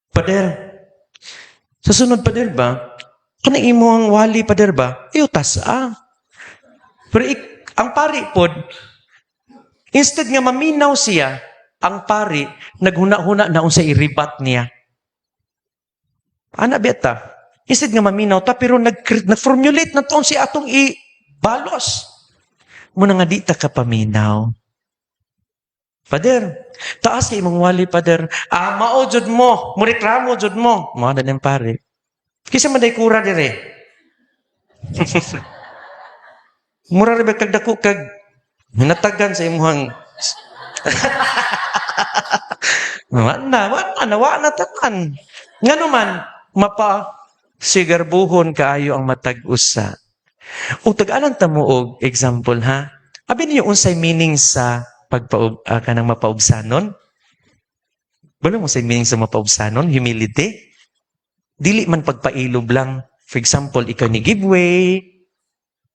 Pader. Sa sunod pader ba? Kana imo ang wali pader ba? Iutas Pero ang pari pod instead nga maminaw siya, ang pari naghuna-huna na unsay iribat niya. Ana beta. Instead nga maminaw ta pero nag-formulate na taon si atong balos. Muna nga di ta ka paminaw. Pader, taas kay imong wali, pader. Mao jud mo, mureklamo jud mo. Mao na pare. Kisa man day kura dire. Mura ra kag dako kag hinatagan sa imong Wa na tanan. Ngano man sigarbuhon kaayo ang matag-usa. O tag-alang tamo og example Abi niyo unsay meaning sa kanang mapaubsanon? Wala mo say meaning sa mapaubsanon, humility. Dili man pagpailob lang. For example, ikaw ni giveaway,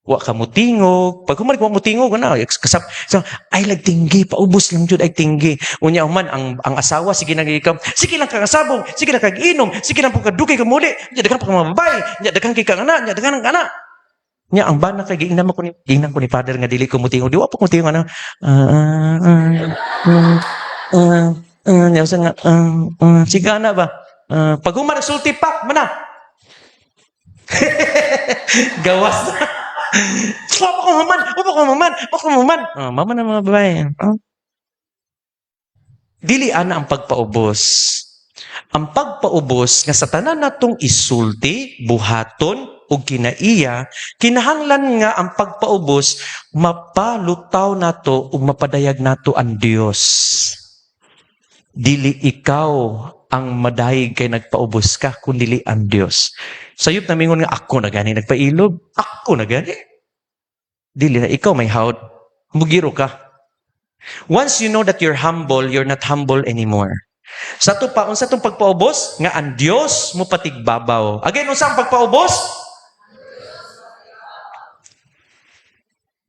wa ka mutingog. Pag humalik wa mutingog kasap. So, ay tinggi, paubos lang jud ay tinggi. Unya man ang asawa sige nang ikaw, sige lang kag asabong, sige lang kag inom, sige lang pagkadugay ka muli. Nya daghang pa mamabay, nya daghang kay kang anak, nya daghang anak. Nya ang bana kay giingnan ko ni father nga dili ko mutingog. Di wa pa ko mutingog nya nga sige na ba? Pag human sulti pak mana. Gawas. Wapa ko maman. Mama na mga babae. Dili ana ang pagpaubos. Ang pagpaubos nga sa tanan natong isulti, buhaton, o kinaiya, kinahanglan nga ang pagpaubos, mapalutaw nato o mapadayag nato ang Dios. Dili ikaw ang madayig kay nagpaubos ka, kundi ang Dios. Sayop na mingon nga, ako na gani nagpailob. Ako na gani. Dili na, ikaw may hawd. Mugiro ka. Once you know that you're humble, you're not humble anymore. Sa to pa, unsa tong pagpaubos? Nga ang Dios mo patigbabaw. Again, unsa ang pagpaubos?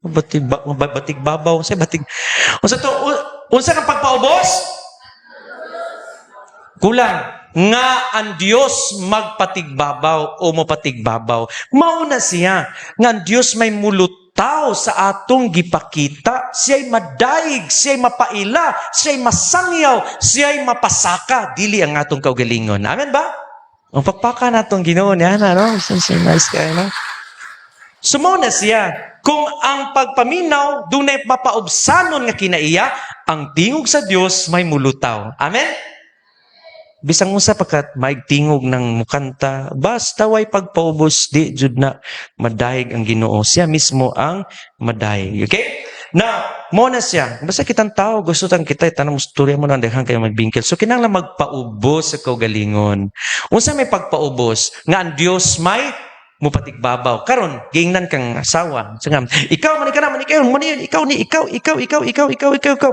Batigbabaw. Unsa ang pagpaubos? Kulang. Nga ang Diyos magpatigbabaw o mapatigbabaw. Mauna siya. Nga ang Diyos may mulutaw tao sa atong gipakita, siya'y madaig, siya'y mapaila, siya'y masangyaw, siya'y mapasaka, dili ang atong kaugalingon. Amen ba? Ang pagpaka natong Ginoo niya, no? So nice kayo, no? Sumo na siya. Kung ang pagpaminaw, dunay mapaubsanon nga kinaiya, ang tingog sa Dios may mulutaw. Amen? Bisang usa pagkat maigtingog ng mukanta, basta way pagpaubos, di jud na madayeg ang Ginoo. Siya mismo ang madayeg. Okay? Now, mo na siya. Basta kitang tao, gusto tang kita, tanong storya mo na, daghang kayo magbingkil. So, kinanglan magpaubos sa kaugalingon. Unsa may pagpaubos, nga ang Dios may mupatigbabaw. Karon, giingnan kang asawa. Sangam, ikaw man ka naman, ikaw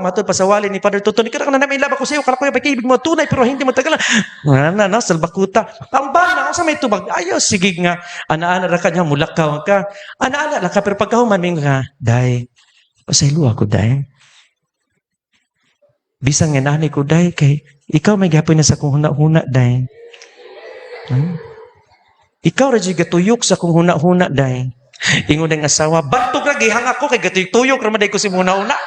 matod pasawali ni Father Tuton, ikaw na namin laba ko sa iyo, kala ko yung pag-ibig mo tunay, pero hindi mo tagalan. No, salbakuta. Ang bana, sa may tubag, ayaw, sige nga, ana-ana ra ka niya, mulakaw ka. Ana-ana ra ka, pero pagkahuman, may nga, day, pasaylo ako, day. Bisang nga nanay ko, day, kay, ikaw may gapon na sa kong huna-huna, day. Ikaw ra gatuyok sa kong huna-huna, day. Ingon ng asawa, bantog ra gihang ako kay gatuyok-tuyok ra maday ko si huna-huna.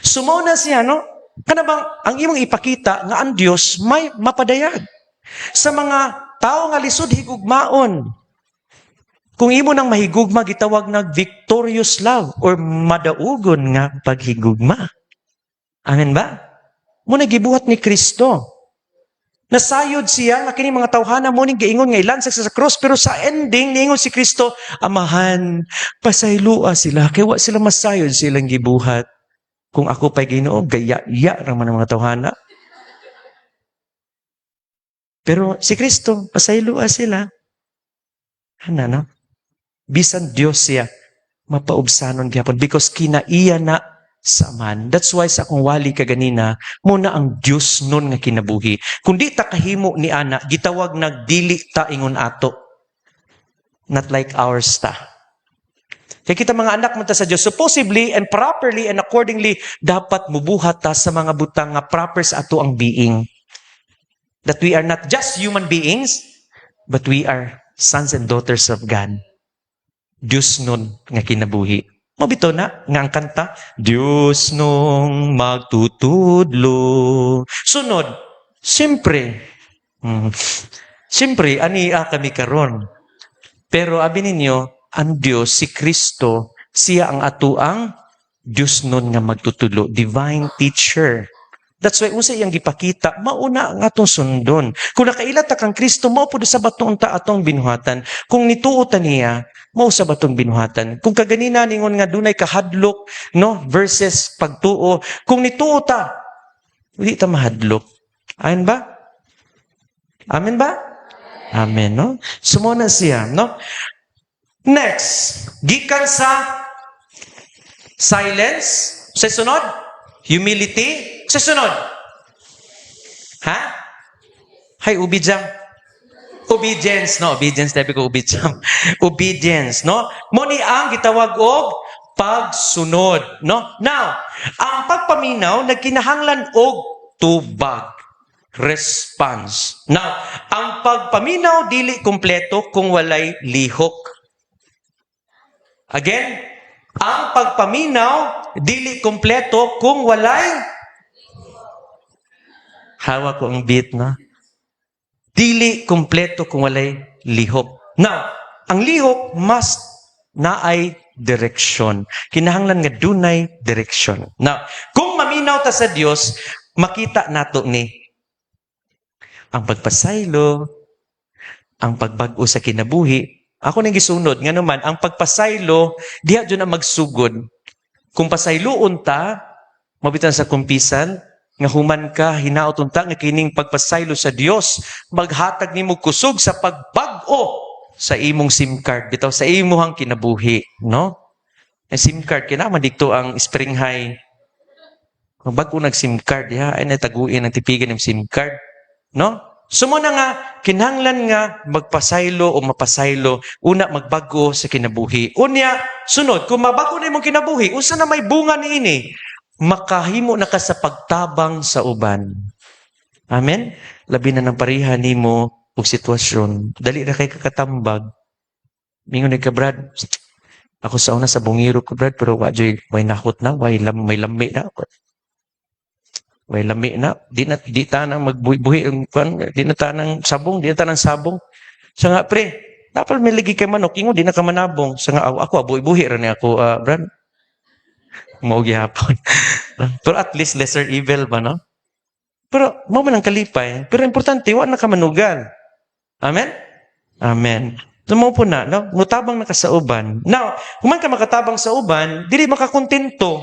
Sumuna siya, no? Kanabang ang imong ipakita nga ang Dios may mapadayag sa mga tao nga lisod higugmaon. Kung imo nang mahigugma, gitawag na victorious love or madaugon nga paghigugma. Amen ba? Muna gibuhat ni Kristo. Nasayod siya nga kini mga tawhana mo ning giingon nga ilansag sa cross, pero sa ending niingon si Kristo, Amahan, pasaylua sila kay wa sila masayod silang gibuhat. Kung ako pa'y Ginoo, gaya-ya raman ang mga tawhana. Pero si Kristo, pasaylua sila. Hana, no? Bisan Dios siya, mapaubsanon gyapon because kinaiya na sa man. That's why sa akong wali kaganina, muna ang Diyos nun nga kinabuhi. Kung di ta kahimo ni ana, gitawag na dili ta ingon ato. Not like ours ta. Kaya kita mga anak mo ta sa Diyos, supposedly and properly and accordingly, dapat mubuhat ta sa mga butang nga proper sa ato ang being. That we are not just human beings, but we are sons and daughters of God. Diyos nun nga kinabuhi. Mabito na, nga ang kanta, Diyos nung magtutudlo. Sunod, siyempre, ania kami karon. Pero abi ninyo, ang Diyos, si Kristo, siya ang atuang Diyos nun nga magtutudlo. Divine teacher. That's why, unsa iyang gipakita, mauna ang atong sundon. Kung nakailat kang Kristo, maupo sa batong ta atong binuhatan. Kung nituutan niya, mao sa batong binuhatan. Kung kaganina ningon nga dunay kahadlok, no, versus pagtuo, kung nituuta, hindi ta mahadlok. Amen ba? Amen ba? Amen, no? Sumuna siya, no? Next, gikan sa silence, sa sunod, humility, sa sunod. Ha? Hay, ubijang. Obedience, no? Obedience, tabi ko ubijang. Obedience, no? Muni ang gitawag og pagsunod, no? Now, ang pagpaminaw, nagkinahanglan og tubag. Response. Now, ang pagpaminaw, dili kompleto kung walay lihok. Again, ang pagpaminaw, dili kompleto kung walay hawak ko ang beat, no? Dili kompleto kung walay lihok. Now, ang lihok must naay direksyon. Kinahanglan nga dunay direksyon. Now, kung maminaw ta sa Dios, makita nato ni ang pagpasaylo, ang pagbag-o sa kinabuhi. Ako nang gisunod nga naman, ang pagpasaylo, diha dyan ang magsugod. Kung pasayloon ta, mabitan sa kumpisan, nga human ka, hinaot unta, nga kining pagpasaylo sa Dios, maghatag nimo kusog sa pagbag-o sa imong SIM card. Bitaw, sa imuhang kinabuhi. No? Ang SIM card, kinaman dito ang Spring High. Kung bago nag-SIM card, ay nataguin ang tipigan ng SIM card. No? Sumuna nga, kinahanglan nga magpasaylo o mapasaylo, una magbago sa kinabuhi. Unya, sunod, kung mabago na imong kinabuhi, unsa na may bunga ni ini? Makahimo na ka sa pagtabang sa uban. Amen? Labi na ng parihan nimo og sitwasyon. Dali na kay kakatambag. Mingon ka, Brad, Ako sa una sa bungiro ko, Brad, pero wajoy, may nakot na, may lami na. May lami na. Di ta nang magbuhi, di na ta nang sabong, di na ta nang sabong. Sa nga, pre, dapat may lagi kay manok, ingo, di na ka manabong. Sa nga, ako, buhi rin ako, Brad. Maugi hapon. Pero at least lesser evil ba, no? Pero, mo man ang kalipay. Pero importante, wa na ka manugal. Amen? Amen. So mo po na, no? Mutabang na ka sa uban. Now, kung man ka makatabang sa uban, dili makakontento.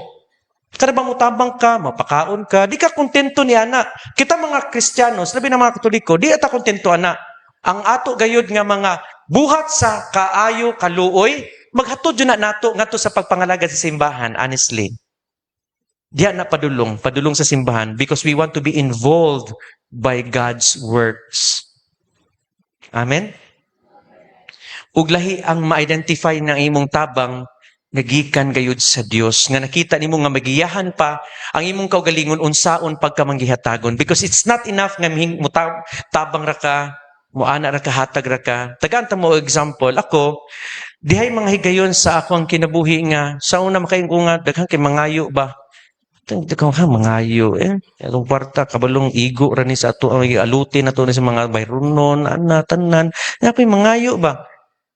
Kada ba mutabang ka, mapakaon ka, di ka kontento ni ana. Kita mga Kristiyano, labi na mga Katoliko, di ata kontento ana. Ang ato gayud nga mga buhat sa kaayo, kaluoy, maghatod yun na nato ngadto sa pagpangalagad sa simbahan, honestly. Diya na padulong sa simbahan because we want to be involved by God's works. Amen? Ug lahi ang ma-identify ng imong tabang nagikan gayud sa Dios nga nakita nimo nga magiyahan pa ang imong kaugalingon unsaon pagkamanggihatagon because it's not enough nga tabang ra ka moana ra ka hatag ra ka. Tagaan ta mo example ako dihay mga higayon sa ako ang kinabuhi nga sa una makaingon nga daghang kay mangayo ba. Daghang mangayo atong kwarta kabalong igo ra ni sa ato ang alutin nato ni sa mga bayronon ana tanan napay mangayo ba.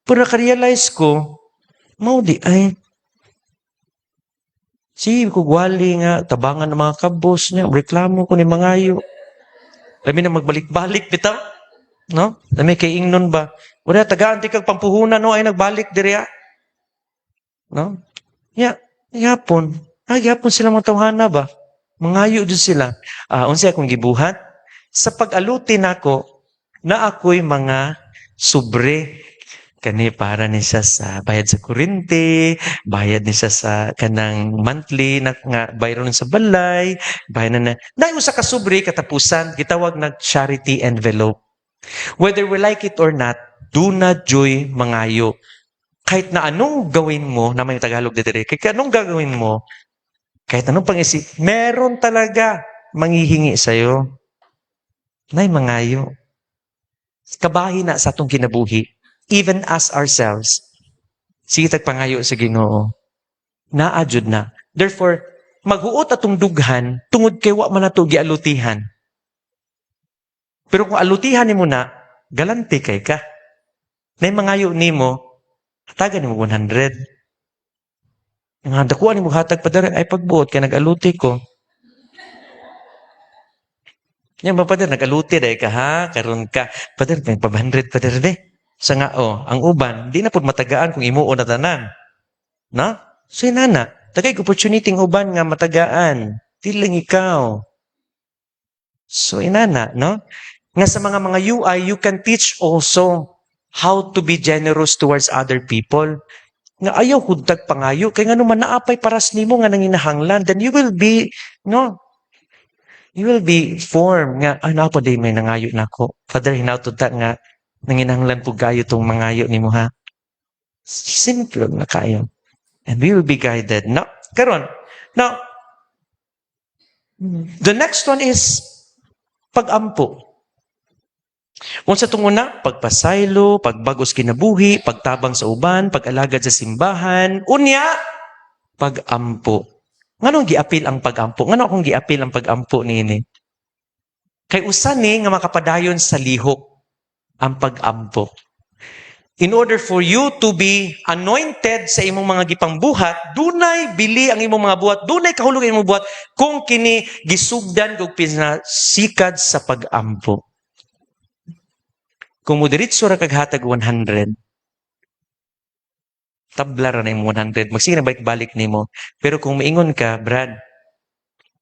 Pero naka-realize ko, mao di ay, sige ko gwali nga, tabangan ng mga kabos niya, reklamo ko ni mangayo. Dami na magbalik-balik, bitaw. No? Dami kay ingnon ba? Wala, tagaan ti kag pampuhunan, no, ay nagbalik diriya. No? Yapon sila mga tawhana ba? Mangayo dyan sila. Unsa akong gibuhat? Sa pag-alutin ako, na ako'y mga sobre. Kani para ni siya sa bayad sa kuryente, bayad ni siya sa kanang monthly na nga bayron sa balay, bayad na usa ka sobre katapusan gitawag na charity envelope. Whether we like it or not, do not joy mangayo. Kahit na anong gawin mo, na may Tagalog dito, kahit anong gagawin mo, kahit anong pang-isip, meron talaga manghihingi sa'yo. Nay mangayo. Kabahin na sa atong kinabuhi. Even as ourselves, sige tagpangayo sa Ginoo. Naadjud na. Therefore, maghuot atong dughan tungod kay wa man nato gialutihan. Pero kung alutihan nimo na, galante kay ka. Nay mangayo nimo, hatagan nimo 100. Nga dakuan nimo hatag padare ay pagbuot kay nag-aluti ko. Yan ba pader nag-aluti dai ka ha, karon ka. Pader may 500 pader be. Sa nga, ang uban, di na po matagaan kung imuon na tanan. Na? So, inana, tagay opportunity ng uban nga matagaan. Tiling ikaw. So, inana, no? Nga sa mga UI, you can teach also how to be generous towards other people. Nga ayaw huntag pangayo, kaya nga naman naapay paras nimo nga nanginahanglan, then you will be, no? You will be formed nga, po day may nangayo na ako. Father, hinatod ta nga, nanginahanglan po gayo itong mangayo ni mo ha. Simple na kayo. And we will be guided. Now, karon. Now, the next one is pag-ampo. Kung sa tunguna, pagpasaylo, pagbagos kinabuhi, pagtabang sa uban, pag-alagad sa simbahan, unya, pag-ampo. Nganong giapil ang pag-ampo? Ngano akong giapil ang pag-ampo nini? Kay usan ni nga makapadayon sa lihok ang pag-ampo. In order for you to be anointed sa imong mga gipangbuhat, dunay bili ang imong mga buhat, dunay kahulog ang imong buhat kung kini gisugdan kog pinasikad sa pag-ampo. Kung mo diretso ra kag hatag 100, tabla ra na imong 100, magsige na balik nimo. Pero kung maingon ka, Brad,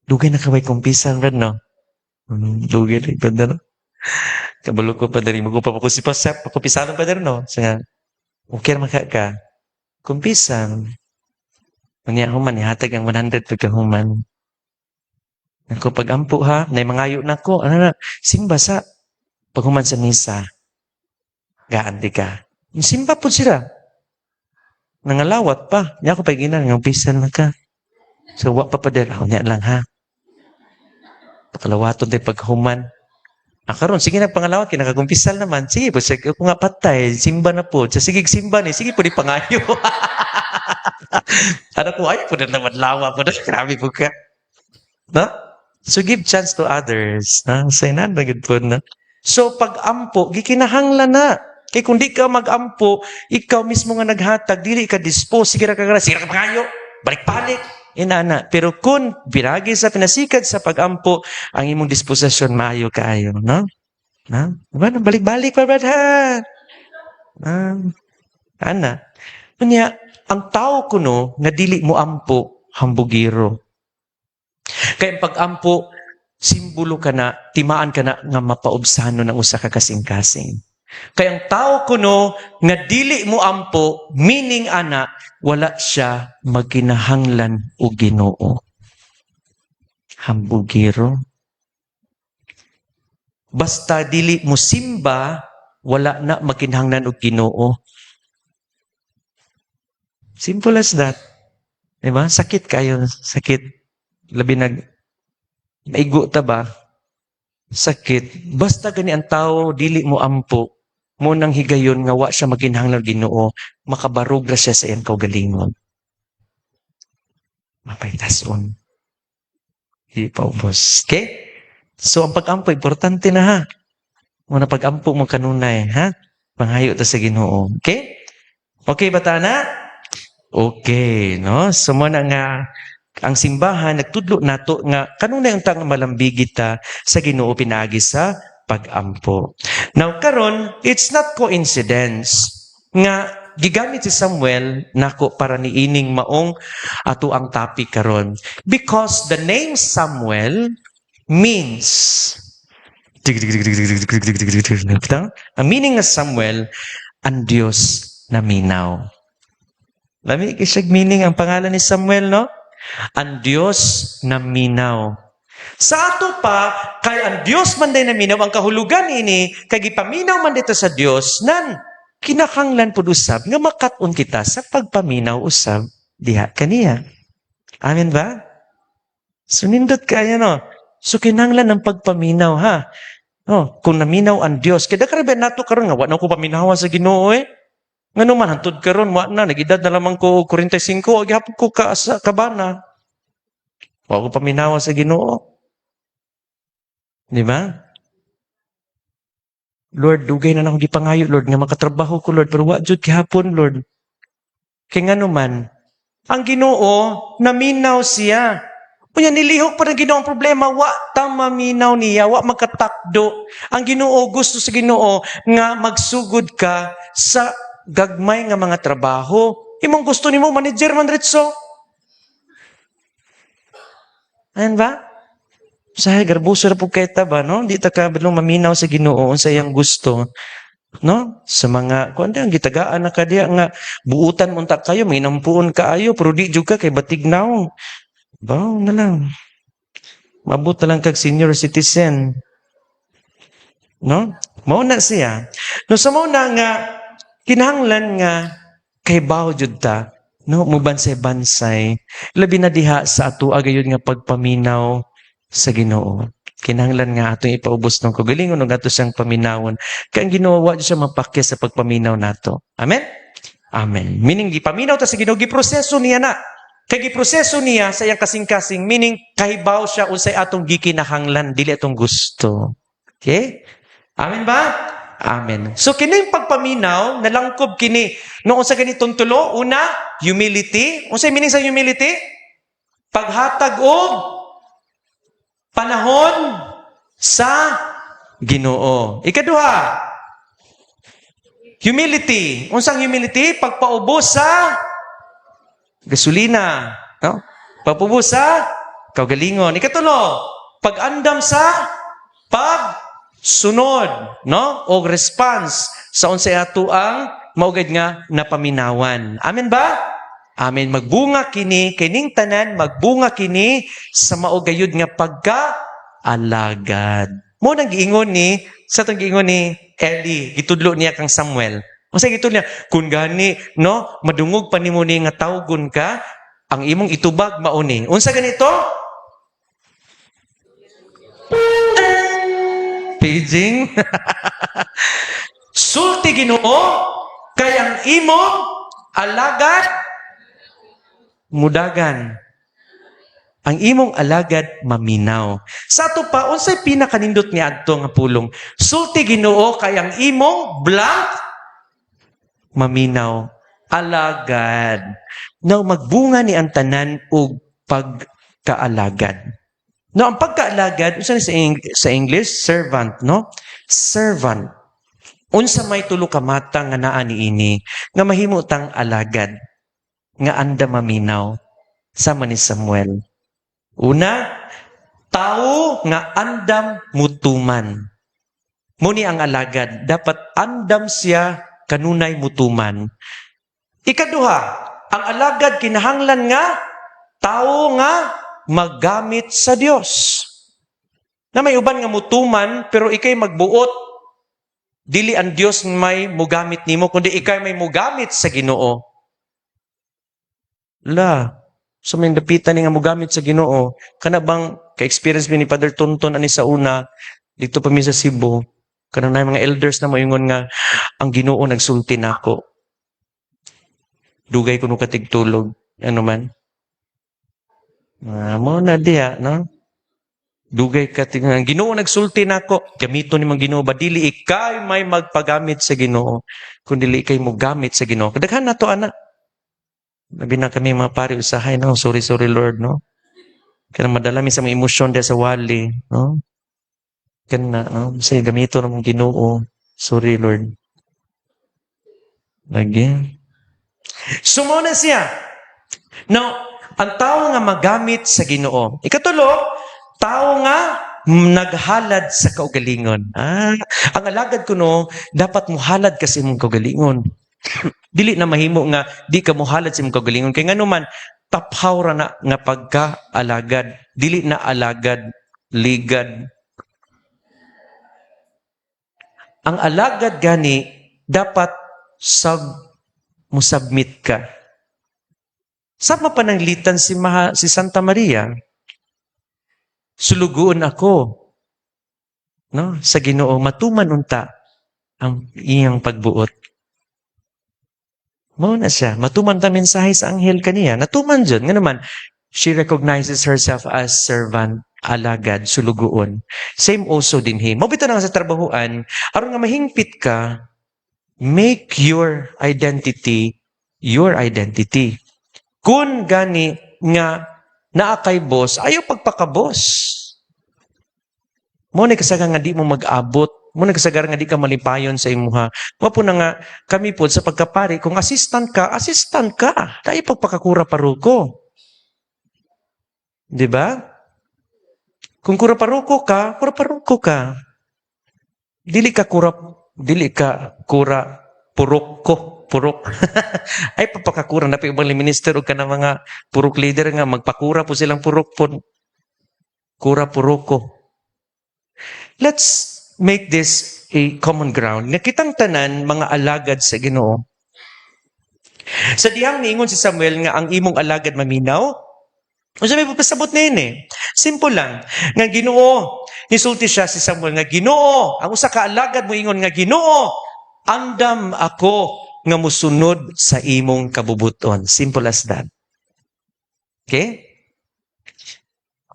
dugay na ka bay kumpisan, Brad, no? Dugay na, ganda, no? Kabalo ko pa dari mo pa ko si pasap ako pisanon pa dari no sa okay man ka kumpisan unya human ihatag ang 100 pagkahuman ako pagampo ha nay mangayo nako ana na simba sa paghuman sa misa gaanti ka simba pud sila nangalawat pa nya ako paginan ng pisan na ka so wa pa pader nya lang ha pakalawaton tay paghuman. Karon sige nagpangalawat kay nakakumpisal naman. Sige po, kung nga patay, simba na po. Sige simba ni, sige po di pangayo. Ano po, ay, po na naman lawa po na. Grabe po ka. No? So, give chance to others. Na? Sa inan, nagid po na. So, pag-ampo, gikinahanglan na. Kaya kung di ka mag-ampo, ikaw mismo nga naghatag, dili ka dispose, sige ra ka sige ra ka pangayo, balik-balik. Inana. Pero kung binagi sa pinasikat sa pag-ampo, ang imong disposisyon maayo kaayo, no? Na? Diba? Balik-balik pa, brad, ha? Ana. Kanya, ang tao kuno nga dili mo ampo, hambugiro. Kaya ang pag-ampo, simbolo ka na, timaan ka na nga mapaubsano ng usa ka kasing-kasing. Kaya ang tao kuno nga dili mo ampo, meaning ana, wala siya magkinahanglan o Ginoo. Hambugiro. Basta dili mo simba, wala na magkinahanglan og Ginoo. Simple as that. Diba? Sakit kayo. Sakit. Labi maigo ta ba? Sakit. Basta gani ang tao, dili mo ampo, mo nang higayon nga wa siya magkinahanglan Ginoo, makabarog ra siya sa iyang kaugalingon. Mapaytason. Di pa ubos. Okay? So, ang pag-ampo, importante na ha. Muna pag-ampo mo kanunay, ha? Panghayo ta sa Ginoo. Okay? Okay ba ta na? Okay, no? So, muna nga, ang simbahan, nagtudlo nato nga, kanunay ang tang malambigit ta sa Ginoo pinagi sa pag-ampo. Now, karon, it's not coincidence nga gigamit si Samuel nako para niining maong ato ang topic karon. Because the name Samuel means ang meaning ng Samuel, ang Diyos na minaw. Lami kisag meaning ang pangalan ni Samuel, no? Ang Diyos na minaw. Sa ato pa, kay ang Diyos man day na minaw, ang kahulugan ini, kay gipaminaw man dito sa Diyos, nan, kinakanglan po usab, nga makaton kita sa pagpaminaw usab, diha kaniya. Amen ba? So, nindot kaya, no? So, kinanglan ng pagpaminaw, ha? Oh, kung naminaw ang Diyos, kaya karebe nato karon nga, wala ko paminawa sa Ginoo, eh. Nga naman, hantod karon wa na, nag-edad na lamang ko 45, agihapon ko ka sa kabana. Wa ko paminawa sa Ginoo. Di ba? Lord, dugay na akong gipangayo, Lord, nga makatrabaho ko, Lord, pero wa jud gihapon, Lord. Kaya nga naman, ang Ginoo, naminaw siya. Kunya, nilihok pa ng Ginoo ang problema, wa tamaminaw niya, wa magkatakdo. Ang Ginoo, gusto sa Ginoo, nga magsugod ka sa gagmay nga mga trabaho. Imong gusto nimo manager man ritso. Ayan ba? Sahay, garbuso na po kaita ba, no? Di ta ka bilong maminaw sa Ginoo sa iyang gusto. No? Sa mga, kung ang gitagaan na ka diya nga, buutan mo ta kayo, may nampuon kaayo, pero di juga kay batignaw. Baw na lang. Mabut na lang kag senior citizen. No? Mauna siya. No, sa mauna nga, kinahanglan nga kay bawo jud ta, no, mubansay-bansay, labi na diha sa ato agayod nga pagpaminaw sa Ginoo. Kinahanglan nga atong ipaubos ng kagalingon ug ato siyang paminawon. Kay ang Ginoo wa siya mapakya sa pagpaminaw nato. Amen? Amen. Meaning gipaminaw ta sa Ginoo, giproseso niya na. Kay giproseso niya sa iyang kasing-kasing, meaning kahibaw siya unsay atong gikinahanglan, dili atong gusto. Okay? Amen ba? Amen. So, kining pagpaminaw, nalangkob kini. Noong sa ganitong tulo, una, humility. Unsay meaning sa humility? Paghatag og panahon sa Ginoo. Ikaduha, humility. Unsang humility? Pagpaubos sa gasolina. No? Pagpaubos sa kaugalingon. Ikatulo, pag-andam sa sunod, no? O response sa unsay ato ang maugad nga napaminawan. Amen ba? Amen. Magbunga kini, kining tanan, magbunga kini sa maugayod nga pagka-alagad. Mo nang giingon ni, sa itong giingon ni Eli, gitudlo niya kang Samuel. O sa gitudlo niya, kung gani, no, madungog pa ni mo ni nga tawgon ka, ang imong itubag mauni. Unsa ganito? Paging. Sulti Ginoo, kay ang imong alagad mudagan. Ang imong alagad maminaw. Sa ato pa, unsay pinakanindot ni adto nga pulong? Sulti Ginoo kay ang imong blank maminaw. Alagad. Now, magbunga ni ang tanan og pagkaalagad. No, ang pagkaalagad, unsa ni sa English? Servant, no? Servant. Unsa may tulo ka mata nga naa niini nga mahimo tang alagad nga anda maminaw sama ni Samuel. Una, tao nga andam mutuman. Muni ang alagad, dapat andam siya kanunay mutuman. Ikaduha, ang alagad kinahanglan nga tao nga maggamit sa Dios. Na may uban nga mutuman pero ikay magbuot, dili ang Dios may mugamit nimo kundi ikay may mugamit sa Ginoo. So may dapitan nga mugamit sa Ginoo, kana bang ka-experience mi ni Father Tonton ani sa una dito pa mi sa Cebu, kana na mga elders na moingon nga ang Ginoo nagsulti nako. Dugay kuno katigtulog, ano man. Mo na diha, no? Dugay katig ang Ginoo nagsulti nako, gamito ni mang Ginoo ba dili ikay may magpagamit sa Ginoo, kundi dili ikay mo gamit sa Ginoo. Kadaghan nato ana. Labi na kami mga pari usahay, no? Sorry Lord, no? Kaya madala mi sa mga emosyon dahil sa wali, no? Kana, no? Kasi gamito ng mga Ginoo. Sorry Lord. Lagi. Sumuna siya. Now, ang tao nga magamit sa Ginoo. Ikatulo, tao nga naghalad sa kaugalingon. Ang alagad ko no, dapat muhalad kasi mong kaugalingon. Dili na mahimo nga di ka mohalad sa imong kaugalingon kay nganuman taphaw ra na nga pagka-alagad, dili na alagad ligad. Ang alagad gani dapat musubmit ka. Sama pananglitan si Santa Maria. Sulugoon ako, no, sa Ginoo, matuman unta ang iyang pagbuot. Mao na siya. Matuman ta mensahe sa anghel kaniya. Natuman dyan. Nga naman, she recognizes herself as servant, alagad, sulugoon. Same also din him. Mabito na nga sa trabahoan, aron nga mahingpit ka, make your identity your identity. Kung gani nga naa kay boss, ayaw pagpaka-boss. Mo ni kasaga nga di mo mag-abot. Mo nagsagar nga di ka malipayon sa imuha. Mapo na nga kami po sa pagkapari, kung assistant ka. Tayo pagpakakura paruko. Di ba? Kung kura paruko ka. Dili ka kura purok. Ay papakakura na pa ibang minister o ka na mga purok leader nga magpakura po silang purok po. Kura puruko. Let's make this a common ground. Nakitang tanan mga alagad sa Ginoo. Sa dihang niingon si Samuel nga ang imong alagad maminaw, o sabi po, pasabot na yun eh. Simple lang. Nga Ginoo, nisulti siya si Samuel nga Ginoo, ang usa ka alagad mo ingon nga Ginoo, andam ako nga musunod sa imong kabubuton. Simple as that. Okay?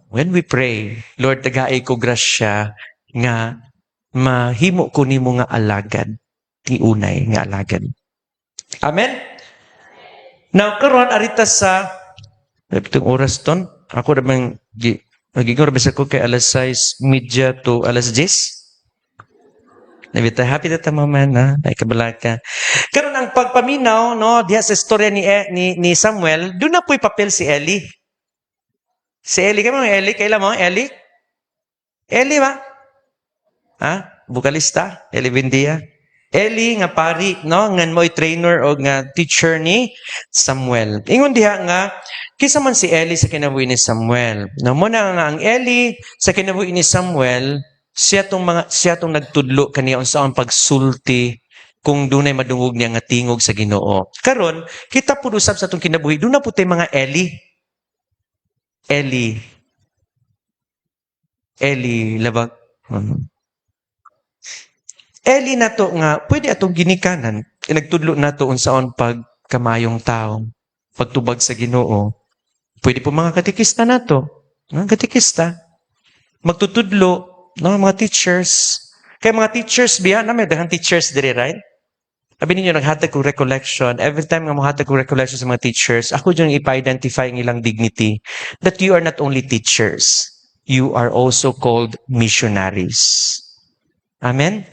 When we pray, Lord, tagaay ko grasya nga mahimo ko nimo nga alagad, tiunay nga alagad. Amen? Now, karon arita sa itong oras ton, ako namang nagiging rabisa ko kay alas 6:30 to alas 10. Nabita, happy na tamaman, ha? Ay, kabalaka. Karon ang pagpaminaw, no, diha sa istorya ni Samuel, doon na po'y papel si Eli. Si Eli, kayo mga Eli? Kailan mo, Eli? Eli ba? Ha? Bukalista? Eli Bindia? Eli nga pari, no? Ngan mo'y trainer o nga teacher ni Samuel. Ingon diha nga, kisa man si Eli sa kinabuhi ni Samuel. No, muna nga ang Eli sa kinabuhi ni Samuel, siya tong nagtudlo kaniya unsa ang pagsulti kung dunay madungog niya nga tingog sa Ginoo. Karon, kita pud usab sa atong kinabuhi, duna pud tay mga Eli. Eli, labag. Eli na to nga, pwede atong ginikanan. Nagtudlo na to unsaon pagkamayong tao, pagtubag sa Ginoo. Pwede po mga katikista na to. Mga katikista. Magtutudlo, no, mga teachers. Kaya mga teachers, biya na may daghang teachers diri, right? Sabi ninyo, naghatag ko recollection. Every time nga mahatag ko recollection sa mga teachers, ako dyan ipa-identify ang ilang dignity that you are not only teachers, you are also called missionaries. Amen?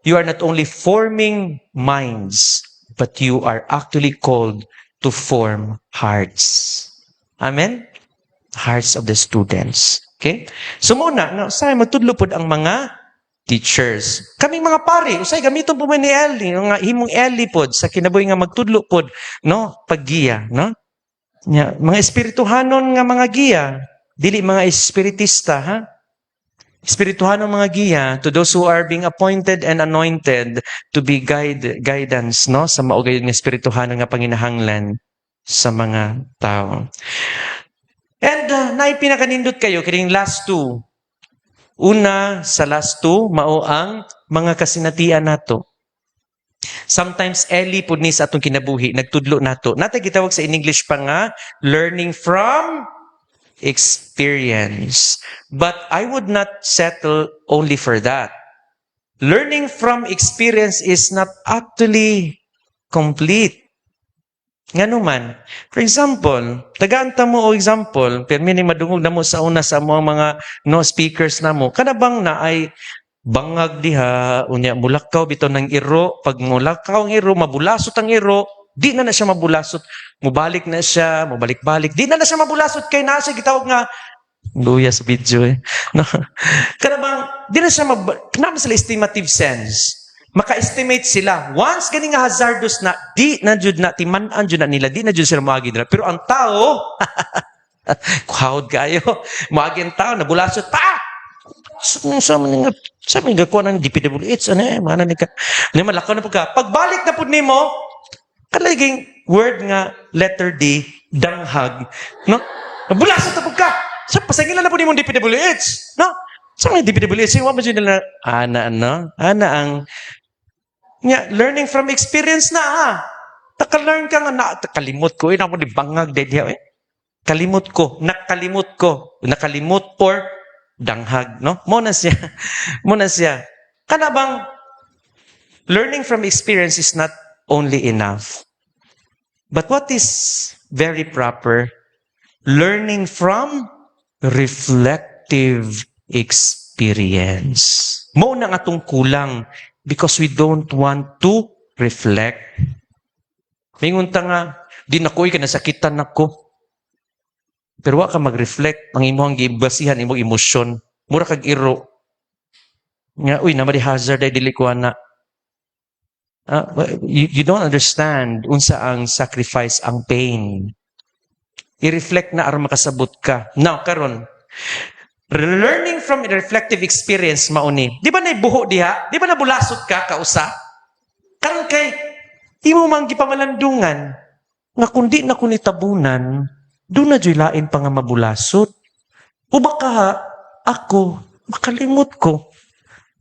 You are not only forming minds, but you are actually called to form hearts. Amen? Hearts of the students. Okay? So muna, sa magtudlo pod ang mga teachers. Kaming mga pari, usay gamiton po man ni Eli, nga himong Eli pod sa kinabuhi nga magtudlo pod, no, paggiya, no? Mga espirituhanon nga mga giya, dili mga espiritista, ha? Espirituhanon mga giya to those who are being appointed and anointed to be guidance, no, sa maugayod nga espirituhanon nga panginahanglan sa mga tao. And naipinakanindot kayo kining last two. Una, sa last two, mao ang mga kasinatian nato. Sometimes, Eli po ni sa atong kinabuhi, nagtudlo nato. Natay gitawag sa in English pa nga, learning from experience. But I would not settle only for that. Learning from experience is not actually complete. Nga naman, for example, tagaanta mo o example, pero may madungog na mo sa una sa mga no speakers na mo, kada bang na ay bangag diha, unya mulakaw bitaw ng iro, pag mulakaw ang iro, mabulasot ang iro, di na siya mabulasot, mubalik na siya, mubalik-balik, di na siya mabulasot, kay nasa gitawag nga, luya sa video no? Kada bang, di na siya naman sila estimative sense. Maka-estimate sila. Once ganing nga hazardous na, di na jud na, timan-an jud na nila, di na jud sila maagi nila. Pero ang tao, kuhawad kayo, maagi ang tao, nabulasot pa! Sa mga kuha ng DPWH, mana ni ka, malakaw na pagka. Pagbalik na po ni mo, kalaging word nga, letter D, danghag, no? Nabulasot na pagka. Sa pasangilan na po ni mo DPWH, no? Sa mga DPWH, yung mga nila, ana ang, learning from experience na, ha? Taka-learn ka nga, kalimot ko, ina mo di bangag, kalimot ko, nakalimot or danghag, no? Muna siya. Kana bang, learning from experience is not only enough. But what is very proper? Learning from reflective experience. Mo na nga atong kulang because we don't want to reflect. Mingon ta nga, di na ko'y kanasakitan ako. Pero wa ka mag-reflect, ang imo ang gibasihan, imong emosyon. Mura kag iro. Nga, uy, namari hazard ay dili ko na. You don't understand unsa ang sacrifice, ang pain. I-reflect na aron makasabot ka. Now, karon, learning from a reflective experience mauni. Di ba naibuho diha? Di ba nabulasot ka kausa? Karon kay imo man gipamalandungan nga kundi na kun itabunan, do na joy lain pa nga mabulasot. O baka ako makalimot ko.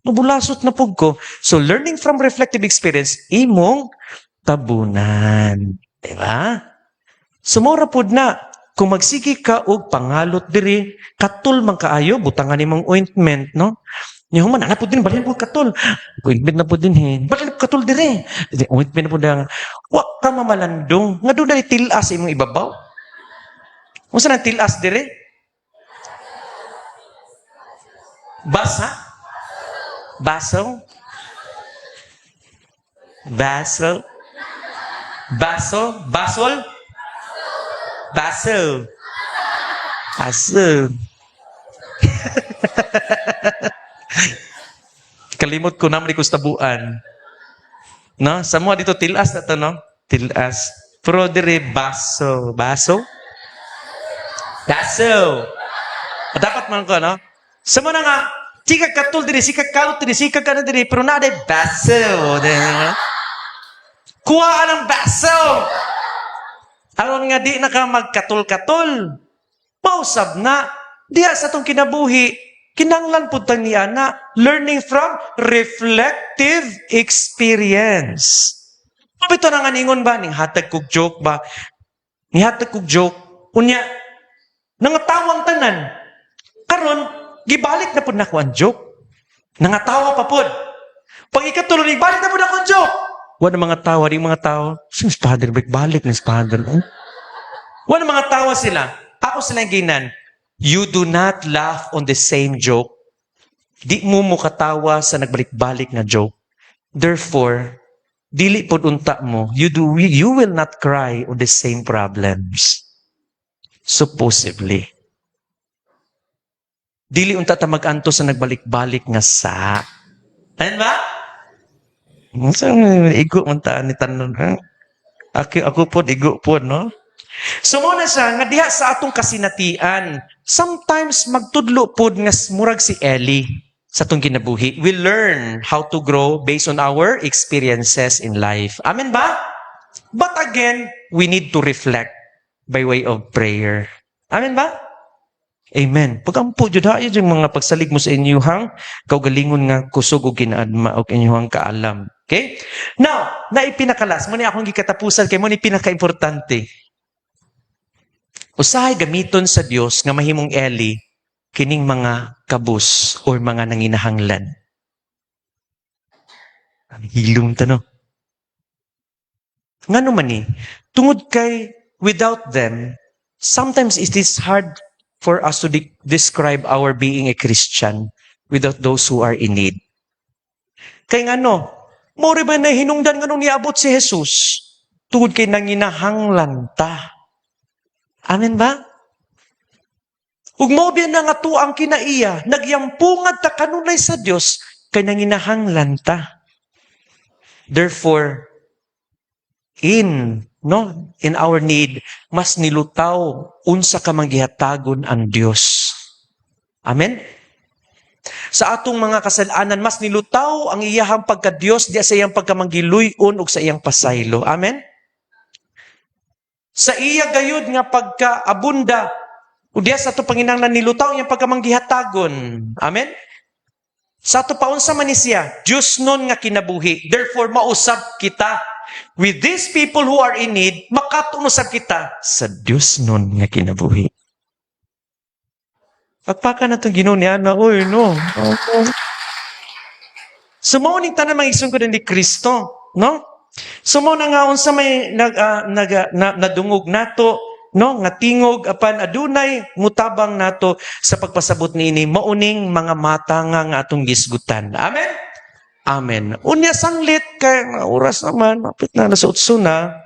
Mabulasot na pug ko. So learning from reflective experience imong tabunan. Di ba? Sumora pud na kung magsigi ka og pangalot diri, katul man kaayo, butangan nimong ointment, no? Nya human ana pud din balhin pud katul. Ointment na pud din he. Balhin katul diri. Ointment na pud nga. Wa ka mamalandong nga dunay tilas imong ibabaw. Unsa nang tilas diri? Basa? Baso? Baso? Baso? Basol? Baso. Aso. Kalimot ko naman ko tabuan. No? Sa mga dito, tilas na to, no? Tilas. Pero dire, baso. Baso? Baso. Dapat man ko, no? Sa mga nga, sikag katul dire, sikag kalot dire, sikag ka na dire, pero na de baso. Kuha ng baso. Aron nga di na ka magkatul-katul. Pausab na. Diya sa itong kinabuhi, kinanglan po niya na learning from reflective experience. Ito na nga ningon ba? Ning hatag kog joke ba? Ni hatag kog joke. Unya, Nangatawang tanan. Karon, gibalik na po na ko ang joke. Nangatawa pa po. Pag ikatulo, balik na po na ko ang joke. Wala mga tawa, di mga tawa. Si Father, balik ni Father. Wala mga tawa sila. Ako sila yung ginan. You do not laugh on the same joke. Di mo katawa sa nagbalik-balik na joke. Therefore, dili pod unta mo, you will not cry on the same problems. Supposedly. Dili unta ta mag-anto sa nagbalik-balik nga sa. Ano ba? Igo unta ni tanon, ha? Ako po, igo po, no? So muna siya, nga diha sa atong kasinatian, sometimes magtudlo po nga murag si Ellie sa atong kinabuhi. We learn how to grow based on our experiences in life. Amen ba? But again, we need to reflect by way of prayer. Amen ba? Amen. Pag-ampo, jud hayo yung mga pagsalig mo sa inyuhang kaugalingon nga kusog o kinaadma o inyuhang kaalam. Okay? Now, naipinakalas, muna akong gikatapusan kay mo ni pinaka-importante. Usahay gamiton sa Dios nga mahimong Eli kining mga kabus o mga nanginahanglan. Ang hilom tano. Ngano man ni, tungod kay without them, sometimes it is hard for us to describe our being a Christian without those who are in need. Kay ngano, mori ba na hinungdan ngano niabot si Jesus tungod kay nanginahanglan ta. Amen ba? Ug mao biya na nga tuang kinaiya, nagyampungad ta kanunay sa Dios kay nanginahanglan ta. Therefore, in our need, mas nilutaw unsa ka manggihatagon ang Dios. Amen? Sa atong mga kasalanan, mas nilutaw ang iyahang pagka-Dios diya sa iyang pagkamanggiluyon ug sa iyang pasaylo. Amen? Sa iya gayud nga pagka-abunda, o diya sa ito Panginahanglan nilutaw iyang pagkamanggihatagon. Amen? Sa ito paunsa man ni siya, Diyos nun nga kinabuhi. Therefore, mausap kita with these people who are in need, makatunusap kita sa Diyos nun nga kinabuhi. Pagpaka na itong ginunian na, oy, no. Sumauning tanan mga isungkod ni Kristo, no? Sumo na nga unsa may nadungog nato, no, nga tingog apan adunay mutabang nato sa pagpasabot niini mauning mga mata nga atong gisgutan. Amen. Amen. Unya sanglit kay oras naman mapit na sa utso na,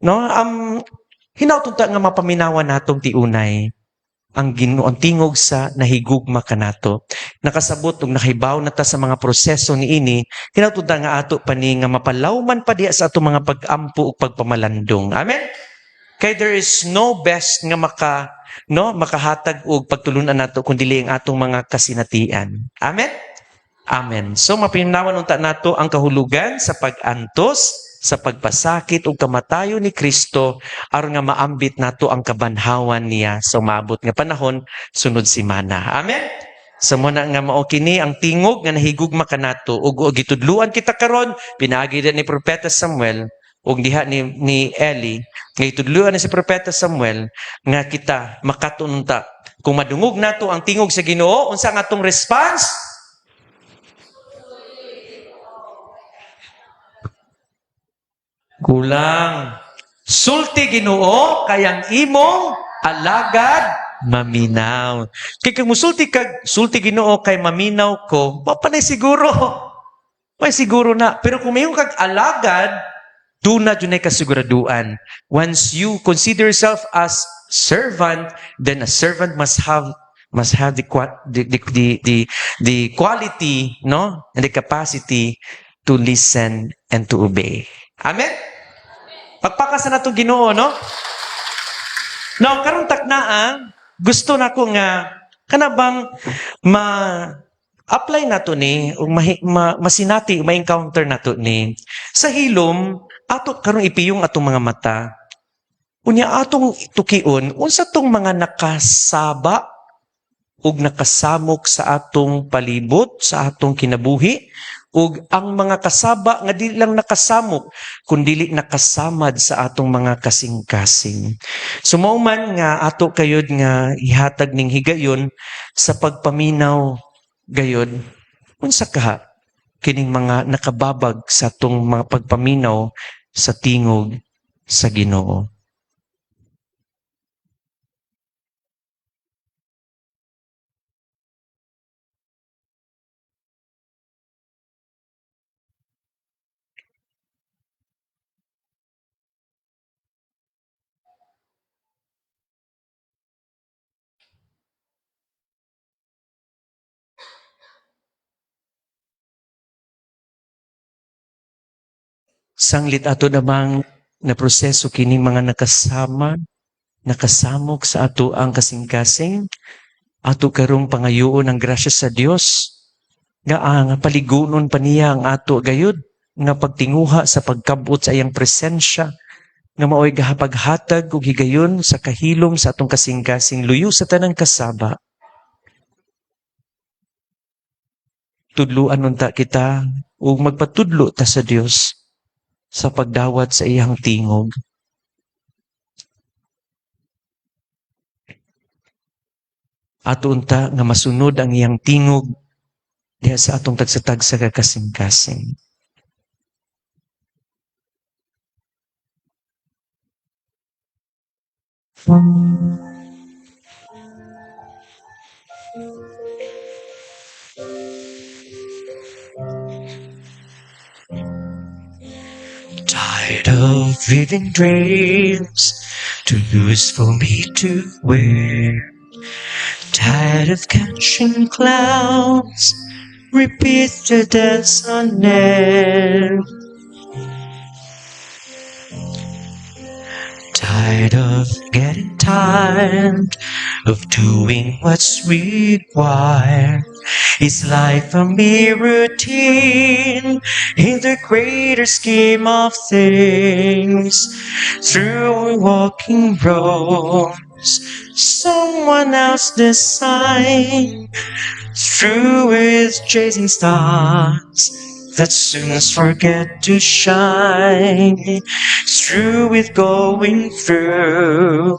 no, hinautod ta nga mapaminawan natong tiunay ang Ginoo ang tingog sa nahigugma kanato. Nakasabot ug nakahibaw na ta sa mga proseso niini, hinautod ta nga ato pani nga mapalawman pa diha sa ato mga pag-ampo ug pagpamalandong. Amen. Kay there is no best nga makahatag og pagtulunan nato kundi ang atong mga kasinatian. Amen. Amen. So mapinawan unta nato ang kahulugan sa pag-antos, sa pagpasakit ug kamatayo ni Kristo aron nga maambit nato ang kabanhawan niya sa maabot nga panahon sunod semana. Amen. Sa muna nga mao kini ang tingog nga nahigugma kanato ug gitudluan kita karon pinaagi ni propeta Samuel ug diha ni Eli nga itudluan ni si propeta Samuel nga kita makatunta kung madungog nato ang tingog sa Ginoo unsa ang atong response? Kulang. Sulti Ginoo kayang imong alagad maminaw. Kay kung musulti Ginoo kay maminaw ko, mapanay siguro. May siguro na. Pero kung mayong kag alagad, doon na dyan ay kasiguraduan. Once you consider yourself as servant, then a servant must have the quality, no, and the capacity to listen and to obey. Amen. Pagpakasan na itong Ginoo, no? Now, karong taknaa, gusto na ko nga, kanabang ma-apply na to ni, o masinati, ma-encounter na to ni, sa hilom, ato karong ipiyong atong mga mata, unya atong tukion, unsa tong mga nakasaba, ug nakasamok sa atong palibot, sa atong kinabuhi, ug ang mga kasaba nga dili lang nakasamok kundi nakasamad sa atong mga kasing-kasing. So mao man nga ato kayod nga ihatag ning higayon sa pagpaminaw gayod unsa ka kining mga nakababag sa atong mga pagpaminaw sa tingog sa Ginoo. Sanglit ato namang na proseso kining mga nakasamok sa ato ang kasing-kasing, ato karong pangayoon ang grasya sa Dios nga ang paligunon pa niya ang ato gayud nga pagtinguha sa pagkabot sa iyang presensya nga maoy gahapaghatag ug higayon sa kahilom sa atong kasing-kasing luyo sa tanang kasaba. Tudluan unta kita ug magpatudlo ta sa Dios sa pagdawat sa iyang tingog. Ato unta nga masunod ang iyang tingog diha sa atong tagsatag sa kakasing-kasing. Tired of living dreams too loose for me to wear. Tired of catching clouds, repeat the dance on air. Tired of getting tired of doing what's required. Is life a mere routine in the greater scheme of things? Through walking roads someone else designed, through with chasing stars that soon forget to shine, through with going through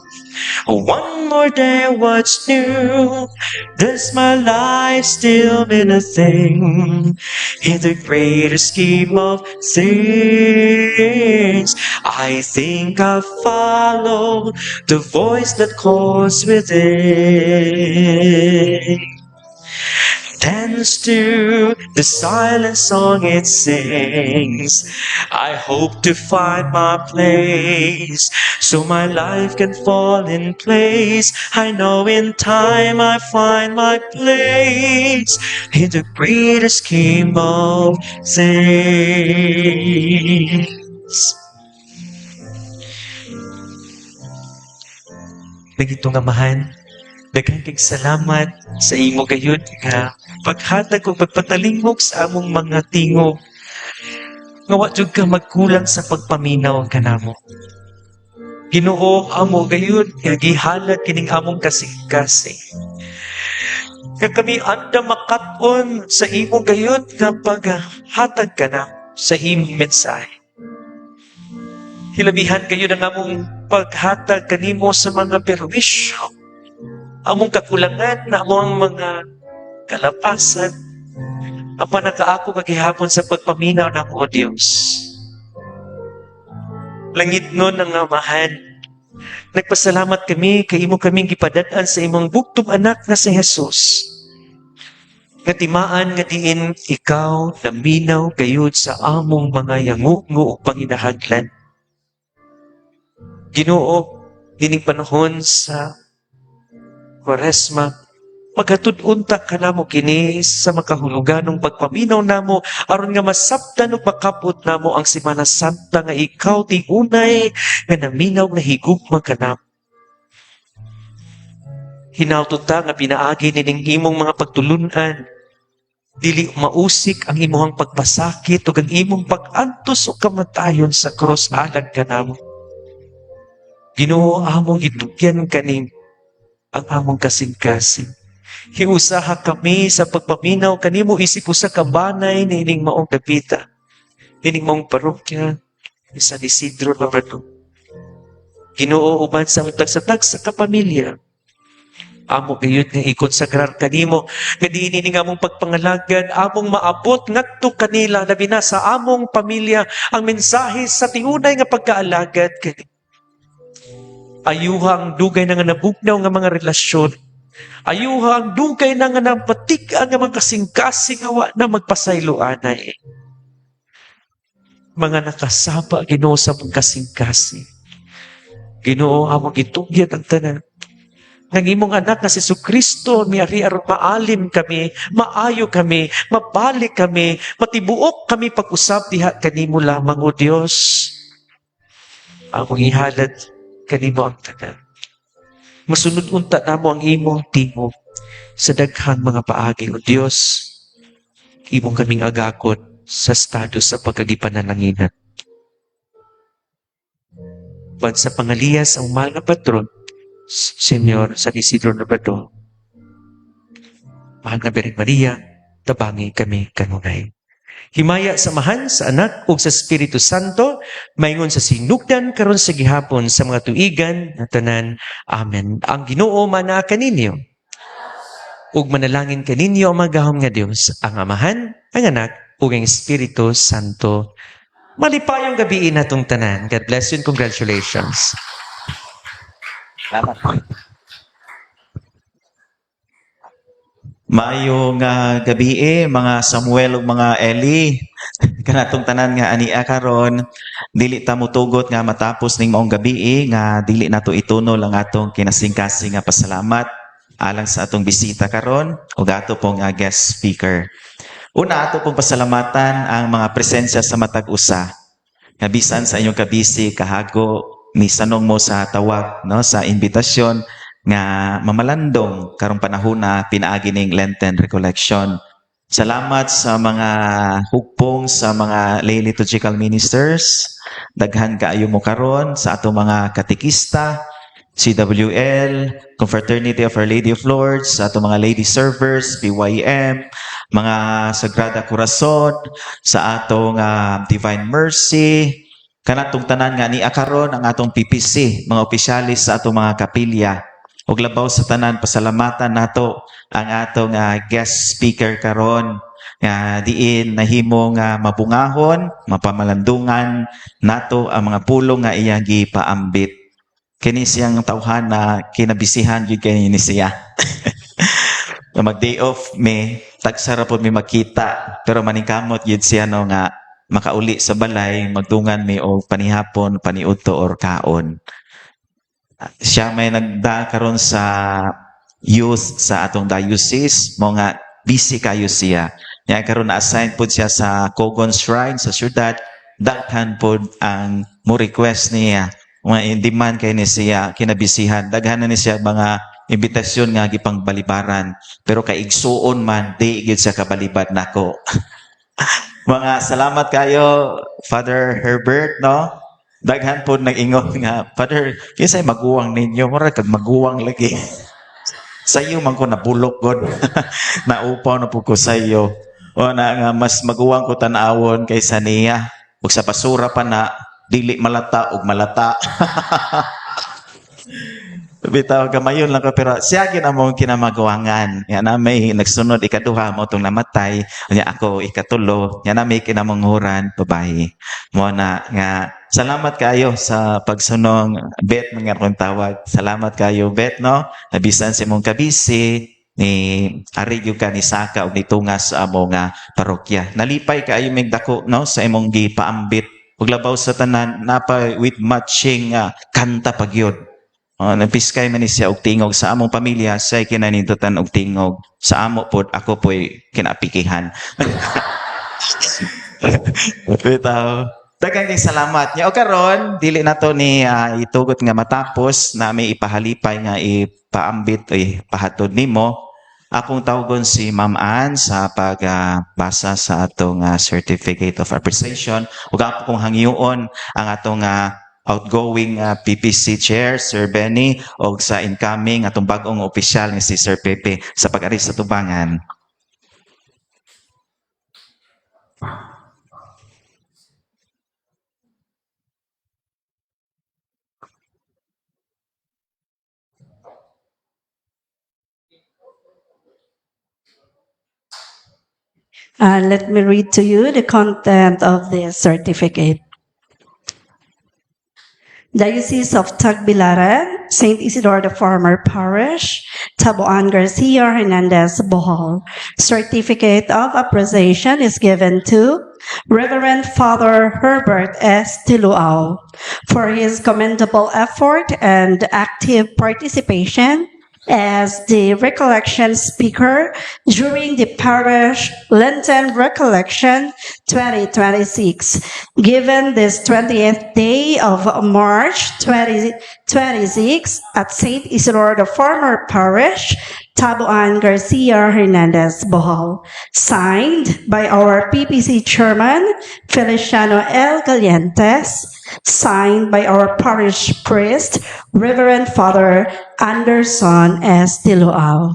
one more day. What's new? Does my life still mean a thing in the greater scheme of things? I think I follow the voice that calls within, dance to the silent song it sings. I hope to find my place so my life can fall in place. I know in time I find my place in the greater scheme of things. Nagitong amahan, daghang kay salamat sa imo gayud nga paghatag ug pagpatalingog sa among mga tingog. Nga wa jud ka magkulang sa pagpaminaw kanamo. Ginoo, amo gayud nga gihalad kining among kasing-kasing. Nga kami anda makat-on sa imo gayud nga paghatag kana sa imong mensahe. Hilabihan kayo ng among paghatag kanimo sa mga perwisyo, among kakulangan na among mga kalapasan, ang panakaako kagihapon sa pagpaminaw ng o Diyos. Langit nun ang amahan. Nagpasalamat kami kay imo kaming gipadadaan sa imong bugtong anak na si Jesus. Nga timaan nga diin ikaw naminaw gayud sa among mga yangungo o panginahaglan. Ginoo, dining panahon sa Kwaresma, maghatud-unta ka namo kini sa makahuluganong pagpaminaw namo aron nga masabtan ug makapot namo ang Semana Santa nga ikaw ti unay nga naminaw na higugma kanamo. Hinauton ta nga pinaagi nining imong mga pagtulunan, dili mausik ang imong pagpasakit ug ang imong pag-antos o kamatayon sa cross alang kanamo. Ginoo, among gitugyan kaning ang among kasing-kasing. Hiusaha kami sa pagpaminaw kanimo isip usa ka banay nining maong dapita. Nining maong parokya sa Isidro Labrador. Ginoo uban sa tag sa kapamilya. Amo gayud nga ikonsagrar kanimo nga diini ni among pagpangalagad among maabot ngadto kanila labi na sa among pamilya ang mensahe sa tiunay nga pagkaalagad kani. Ayuha ang dugay na nga nabugnaw nga mga relasyon. Ayuha ang dugay na nga nabatik-an nga mga kasing-kasing awa na magpasayloanay. Mga nakasaba Ginoo sa mga kasing-kasing. Ginoo among gitugyat ang tanan. Nang imong anak na si Jesucristo, miyari aron maalim kami, maayo kami, mabalik kami, matibuok kami pag-usap diha kanimo lamang o Dios. Among ihalad kanimo ang tanan. Masunod unta namo ang imong tingog sa daghang mga paagi o Dios. Imong kaming agakon sa estado sa pagkagipanananginan. Bad sa pangaliyas ang mahal na patron, Senyor San Isidro Labrador, mahal na Birhen Maria, tabangi kami kanunay. Himaya samahan sa Anak ug sa Espiritu Santo, maingon sa sinugdan karon sa gihapon sa mga tuigan na tanan. Amen. Ang Ginoo manaa kaninyo. Ug manalangin kaninyo ang magahom nga Dios, ang Amahan, ang Anak ug ang Espiritu Santo. Malipayong gabi natong tanan. God bless you and congratulations. Salamat. Maayong gabi mga Samuel ug mga Eli. Kanatong tanan nga ania karon dili ta motugot nga matapos ning maong gabi nga dili nato itunol ang atong kinasing-kasing nga pasalamat alang sa atong bisita karon ug ato pong guest speaker. Una ato pong pasalamatan ang mga presensya sa matag usa. Nga bisan sa inyong kabisi kahago misanong mo sa tawag no sa imbitasyon nga mamalandong karong panahon na pinaagi ning Lenten Recollection. Salamat sa mga hugpong sa mga lay liturgical ministers. Daghan kaayo mo karon sa ato mga katekista, CWL, Confraternity of Our Lady of Lourdes, sa ato mga lady servers, PYM, mga Sagrada Corazon, sa atong Divine Mercy, kanatong tanan nga ni akaron ang atong PPC, mga opisyalis sa atong mga kapilya. Ug labaw sa tanan pasalamatan nato ang atong guest speaker karon nga diin nahimo nga mabungahon, mapamalandungan nato ang mga pulong nga iyang gipaambit. Kini siyang tawhan na kinabisihan jud kay ni siya. Mag day off me, tagsara pod mi makita, pero maningkamot jud siya no nga makauli sa balay, magtungan mi o panihapon, paniudto or kaon. Siya may nagda karon sa youth sa atong diocese, mo nga busy kayo siya. Nya karon na-assign pod siya sa Cogon Shrine sa syudad, daghan pod ang mo request niya. Mga in-demand kay ni siya kinabisihan. Daghan na ni siya mga imbitasyon nga gipang balibaran. Pero kay igsuon man, di gid siya kabalibad nako. Mga salamat kayo, Father Herbert, no? Daghan po nag-ingon nga, Father, kisay maguwang ninyo, mura kag maguwang lagi. Sa iyo man ko nabulok god. Naupaw na po ko sa iyo. O na nga, mas maguwang ko tanawon kaysa niya. Ug sa basura pa na, dili malata ug malata. Bitaw gamayon lang ko pero siya ginamong kinamagawangan. Yan na may nagsunod ikaduha mo tong namatay, nya ako ikatulo, yan na may kinamanghuran babae. Mo na nga salamat kayo sa pagsunong Bet nga akong tawag. Salamat kayo Bet no. Nabisan sa imong kabisi ni Arigyo ka ni Saka ug nitungas sa amo nga parokya. Nalipay kaayo mig dako no sa imong gipaambit. Ug labaw sa tanan napa with matching kanta pagyod. Napiskay man ni siya og tingog sa among pamilya, siya kinanindutan og tingog. Sa amo pod ako po'y kinapikihan. Bitaw. Daghang kay salamat niya. O karon dili nato ni itugot nga matapos na may ipahalipay nga ipaambit o ipahatod nimo. Akong tawgon si Ma'am Ann sa pagbasa sa atong certificate of appreciation. Ug ako kong hangyoon ang atong outgoing PPC Chair, Sir Benny, o sa incoming atong bagong opisyal nga si Sir Pepe sa pag-ari sa tubangan. Let me read to you the content of this certificate. Diocese of Tagbilaran, St. Isidore the Former Parish, Taboan Garcia Hernandez Bohol. Certificate of appreciation is given to Reverend Father Herbert S. Tiluao for his commendable effort and active participation as the recollection speaker during the parish Lenten Recollection 2026, given this 20th day of March 2026 at St. Isidore the Former Parish, Taboan Garcia Hernandez Bohol. Signed by our PPC Chairman, Feliciano L. Galientes. Signed by our parish priest, Reverend Father Anderson S. Tiluao.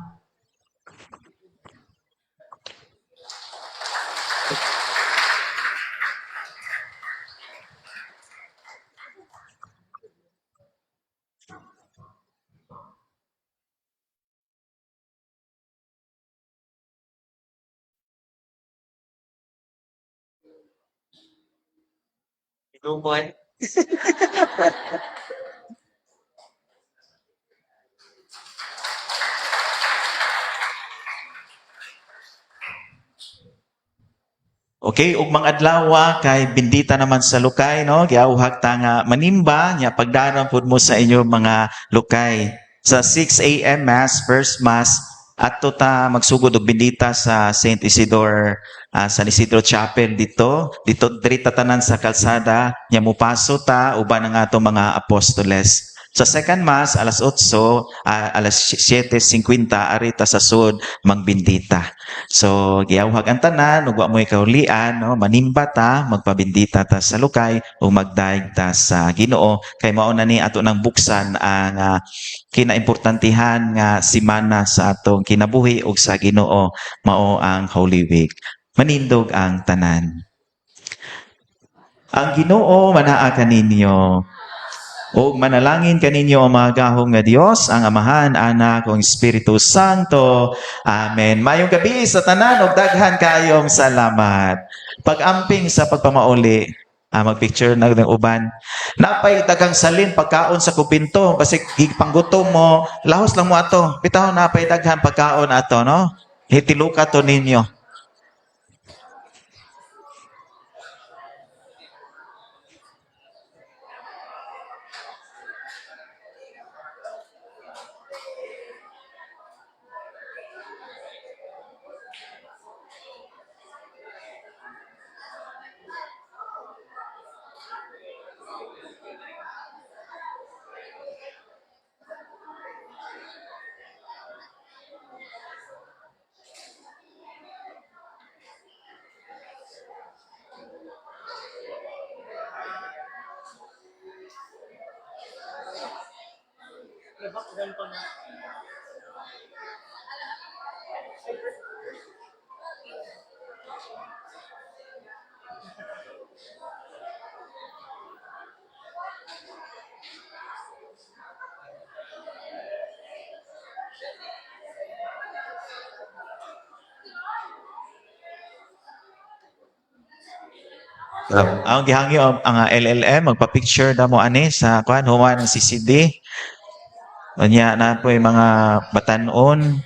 Lumon. Okay, ug mga adlaw kay bindita naman sa lukay no, giauhag ta nga manimba nya pagdaron pud mo sa inyo mga lukay. Sa 6 a.m. mass, first mass, adto ta magsugod og bindita sa St. Isidore San Isidro Chapel dito. Dito diri ta tanan sa kalsada nya mopaso ta uban ang ato mga apostoles. Sa second mass alas 8 alas 7:50 ari ta sa sud mangbindita. So giawhag ang tanan ug wa mo'y kaulian no, manimba ta, magpabindita ta sa lukay ug magdaig ta sa Ginoo kay mao na ni ato nang buksan ang kinaimportantihan nga semana sa atong kinabuhi ug sa Ginoo mao ang Holy Week. Manindog ang tanan. Ang Ginoo manaa kaninyo. O manalangin kaninyo ang mga gahong nga Dios, ang Amahan, Anak, ug Espiritu Santo. Amen. Mayong gabi sa tanan ug daghan kayong salamat. Pag-amping sa pagpamauli, mag-picture na ng uban. Napay dagang salin pagkaon sa kupinto, basig panggutom mo, lahos lang mo ato. Bitaw napay daghan pagkaon ato, no? Hitiluka to ninyo. Ang gihangyo ang LLM magpa-picture na mo ani sa kuan human ng CCD. Unya na po mga batanon